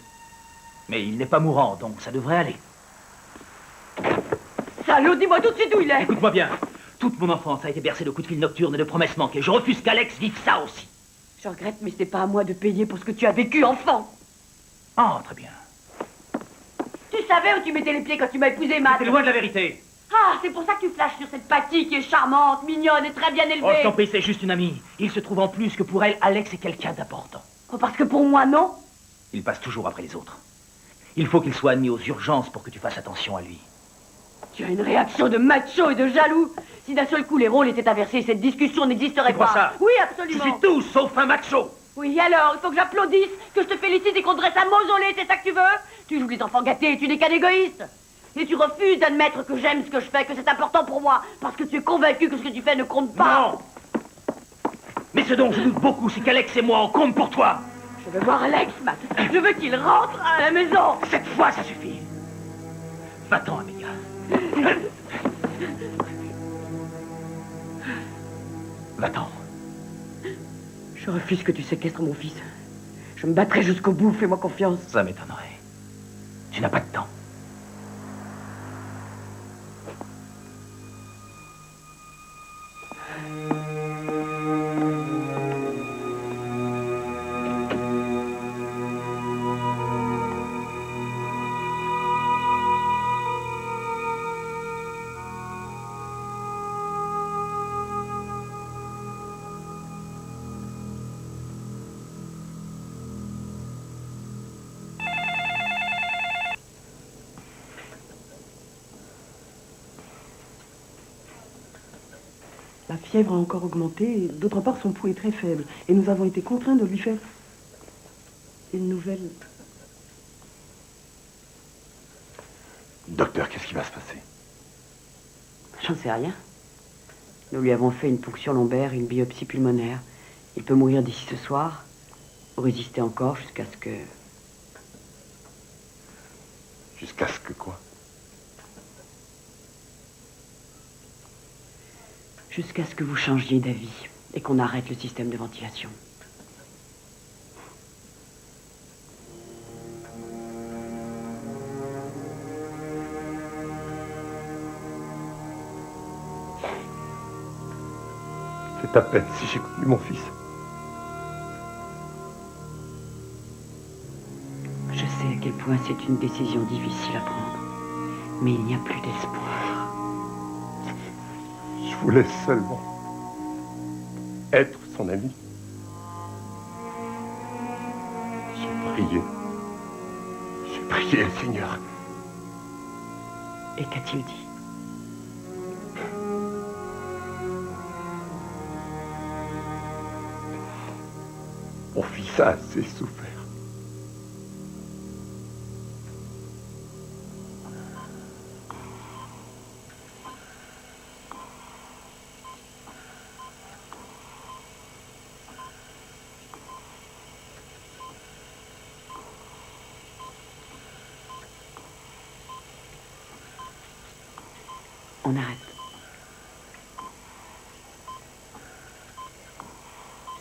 Mais il n'est pas mourant, donc ça devrait aller. Salaud, dis-moi tout de suite où il est. Écoute-moi bien. Toute mon enfance a été bercée de coups de fil nocturnes et de promesses manquées. Je refuse qu'Alex vive ça aussi. Je regrette, mais ce n'est pas à moi de payer pour ce que tu as vécu, enfant. Ah, très bien. Tu savais où tu mettais les pieds quand tu m'as épousé, Matt. T'es loin de la vérité. Ah, c'est pour ça que tu flashes sur cette Patty qui est charmante, mignonne et très bien élevée. Oh, je t'en prie, c'est juste une amie. Il se trouve en plus que pour elle, Alex est quelqu'un d'important. Oh, parce que pour moi, non. Il passe toujours après les autres. Il faut qu'il soit admis aux urgences pour que tu fasses attention à lui. Tu as une réaction de macho et de jaloux. Si d'un seul coup les rôles étaient inversés, cette discussion n'existerait Tu crois pas. ça? Oui, absolument. Je suis tout sauf un macho. Oui, alors, il faut que j'applaudisse, que je te félicite et qu'on dresse un mausolée, c'est ça que tu veux? Tu joues les enfants gâtés et tu n'es qu'un égoïste. Et tu refuses d'admettre que j'aime ce que je fais, que c'est important pour moi, parce que tu es convaincu que ce que tu fais ne compte pas. Non. Mais ce dont je doute beaucoup, c'est qu'Alex et moi, on compte pour toi. Je veux voir Alex, Matt. Je veux qu'il rentre à la maison. Cette fois, ça suffit. Va-t'en, Amelia. Va-t'en. Je refuse que tu séquestres mon fils. Je me battrai jusqu'au bout, fais-moi confiance. Ça m'étonnerait. Tu n'as pas de temps. La fièvre a encore augmenté, et d'autre part, son pouls est très faible. Et nous avons été contraints de lui faire une nouvelle... Docteur, qu'est-ce qui va se passer? J'en sais rien. Nous lui avons fait une ponction lombaire et une biopsie pulmonaire. Il peut mourir d'ici ce soir, ou résister encore jusqu'à ce que... Jusqu'à ce que quoi? Jusqu'à ce que vous changiez d'avis et qu'on arrête le système de ventilation. C'est à peine si j'ai connu mon fils. Je sais à quel point c'est une décision difficile à prendre, mais il n'y a plus d'espoir. Je voulais seulement être son ami. J'ai prié le Seigneur. Et qu'a-t-il dit? Mon fils a assez souffert. On arrête.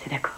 C'est d'accord.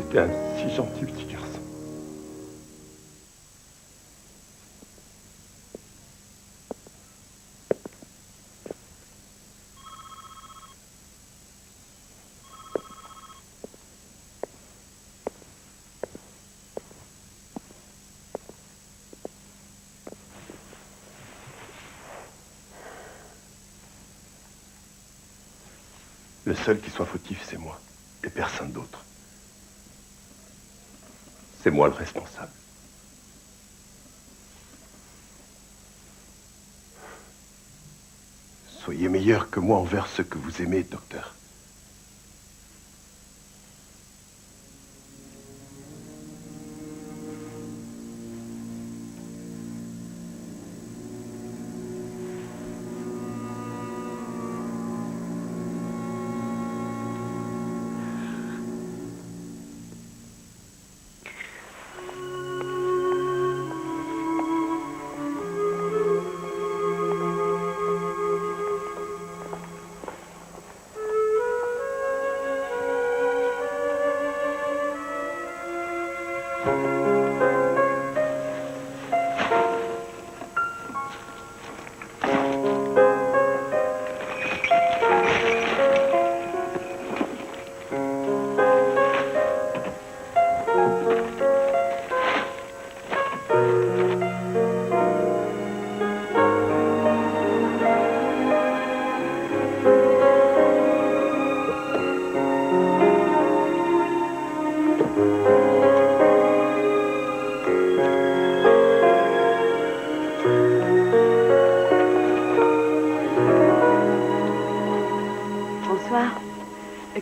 C'était un si gentil petit garçon. Le seul qui soit fautif, c'est moi, et personne d'autre. C'est moi le responsable. Soyez meilleur que moi envers ceux que vous aimez, docteur.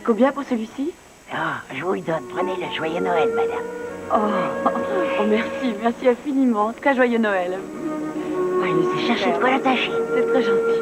Combien pour celui-ci? Ah, je vous le donne. Prenez-le. Joyeux Noël, madame. Oh, merci infiniment. En tout cas, joyeux Noël. Allez, cherchez de quoi l'attacher. C'est très gentil.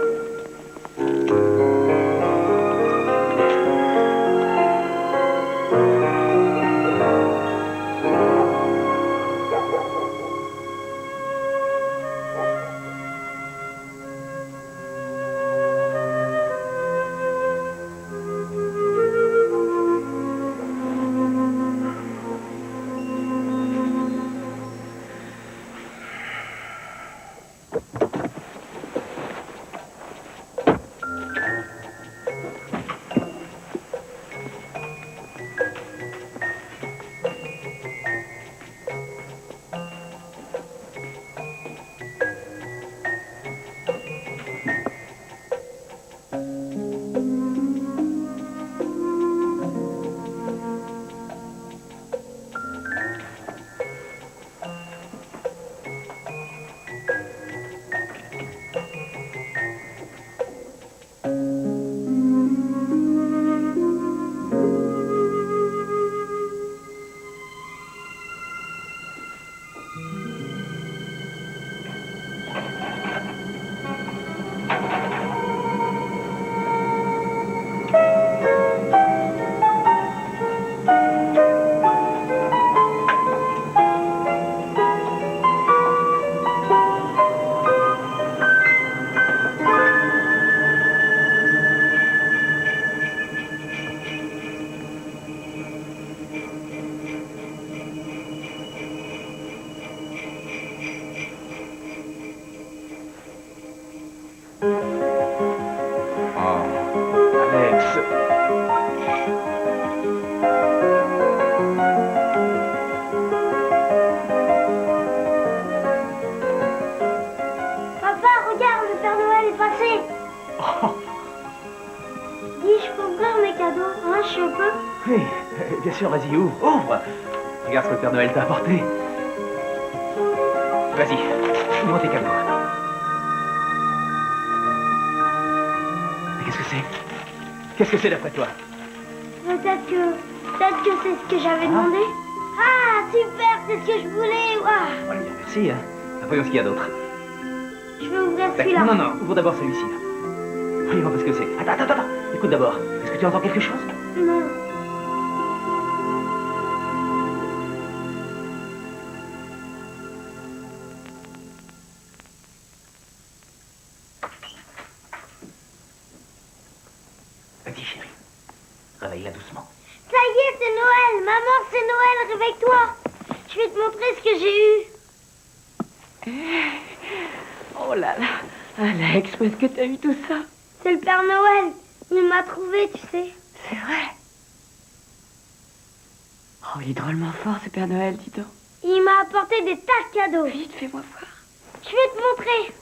Oui, bien sûr, vas-y, ouvre. Regarde ce que le Père Noël t'a apporté. Vas-y, ouvre tes cadeaux. Mais qu'est-ce que c'est? Qu'est-ce que c'est d'après toi? Peut-être que c'est ce que j'avais demandé. Ah, super, c'est ce que je voulais. Waouh. Allez, merci. Voyons ce qu'il y a d'autre. Je vais ouvrir celui-là. Non, ouvre d'abord celui-ci. Voyons voir ce que c'est. Attends. Écoute d'abord. Est-ce que tu entends quelque chose? Non. Vas-y, chérie. Réveille-la doucement. Ça y est, c'est Noël. Maman, c'est Noël, réveille-toi. Je vais te montrer ce que j'ai eu. Oh là là. Alex, où est-ce que t'as eu tout ça? C'est le Père Noël. Il m'a trouvé, tu sais. C'est vrai. Oh, il est drôlement fort, ce Père Noël, dis donc. Il m'a apporté des tas de cadeaux. Vite, fais-moi voir. Je vais te montrer.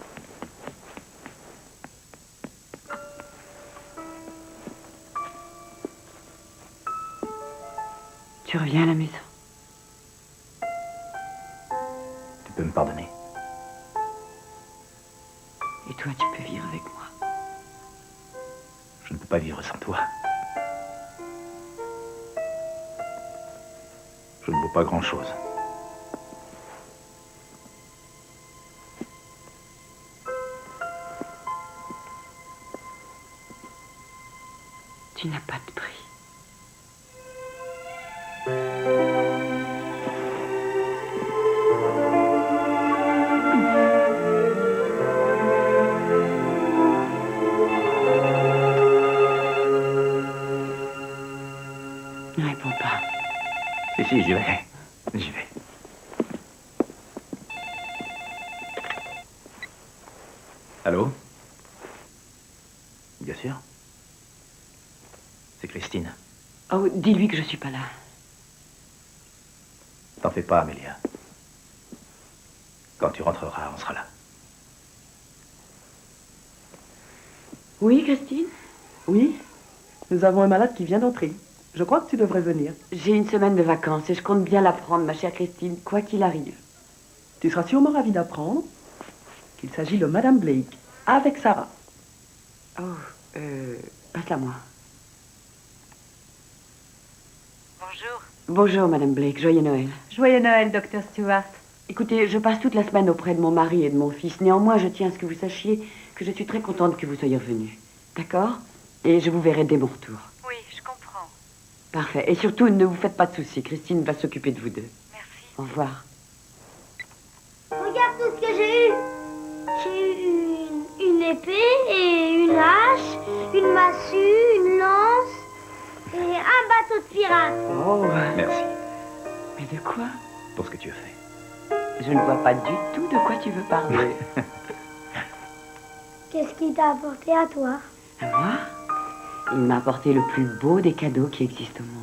Tu reviens à la maison. Tu peux me pardonner. Et toi, tu peux vivre avec moi. Je ne peux pas vivre sans toi. Je ne vaux pas grand-chose. Tu n'as pas de prix. Ne réponds pas. Si, j'y vais. J'y vais. Allô? Bien sûr. C'est Christine. Oh, dis-lui que je suis pas là. T'en fais pas, Amélia. Quand tu rentreras, on sera là. Oui, Christine? Oui, nous avons un malade qui vient d'entrer. Je crois que tu devrais venir. J'ai une semaine de vacances et je compte bien la prendre, ma chère Christine, quoi qu'il arrive. Tu seras sûrement ravie d'apprendre qu'il s'agit de Madame Blake, avec Sarah. Oh, passe-la moi. Bonjour. Bonjour, Madame Blake. Joyeux Noël. Joyeux Noël, Dr. Stewart. Écoutez, je passe toute la semaine auprès de mon mari et de mon fils. Néanmoins, je tiens à ce que vous sachiez que je suis très contente que vous soyez revenu. D'accord? Et je vous verrai dès mon retour. Oui, je comprends. Parfait. Et surtout, ne vous faites pas de soucis. Christine va s'occuper de vous deux. Merci. Au revoir. Regarde tout ce que j'ai eu. J'ai eu une épée et une hache, une massue, une lance et un bateau de pirate. Oh, Merci mais de quoi? pour ce que tu as fait. Je ne vois pas du tout de quoi tu veux parler. Qu'est-ce qui t'a apporté à toi? À moi? Il m'a apporté le plus beau des cadeaux qui existent au monde.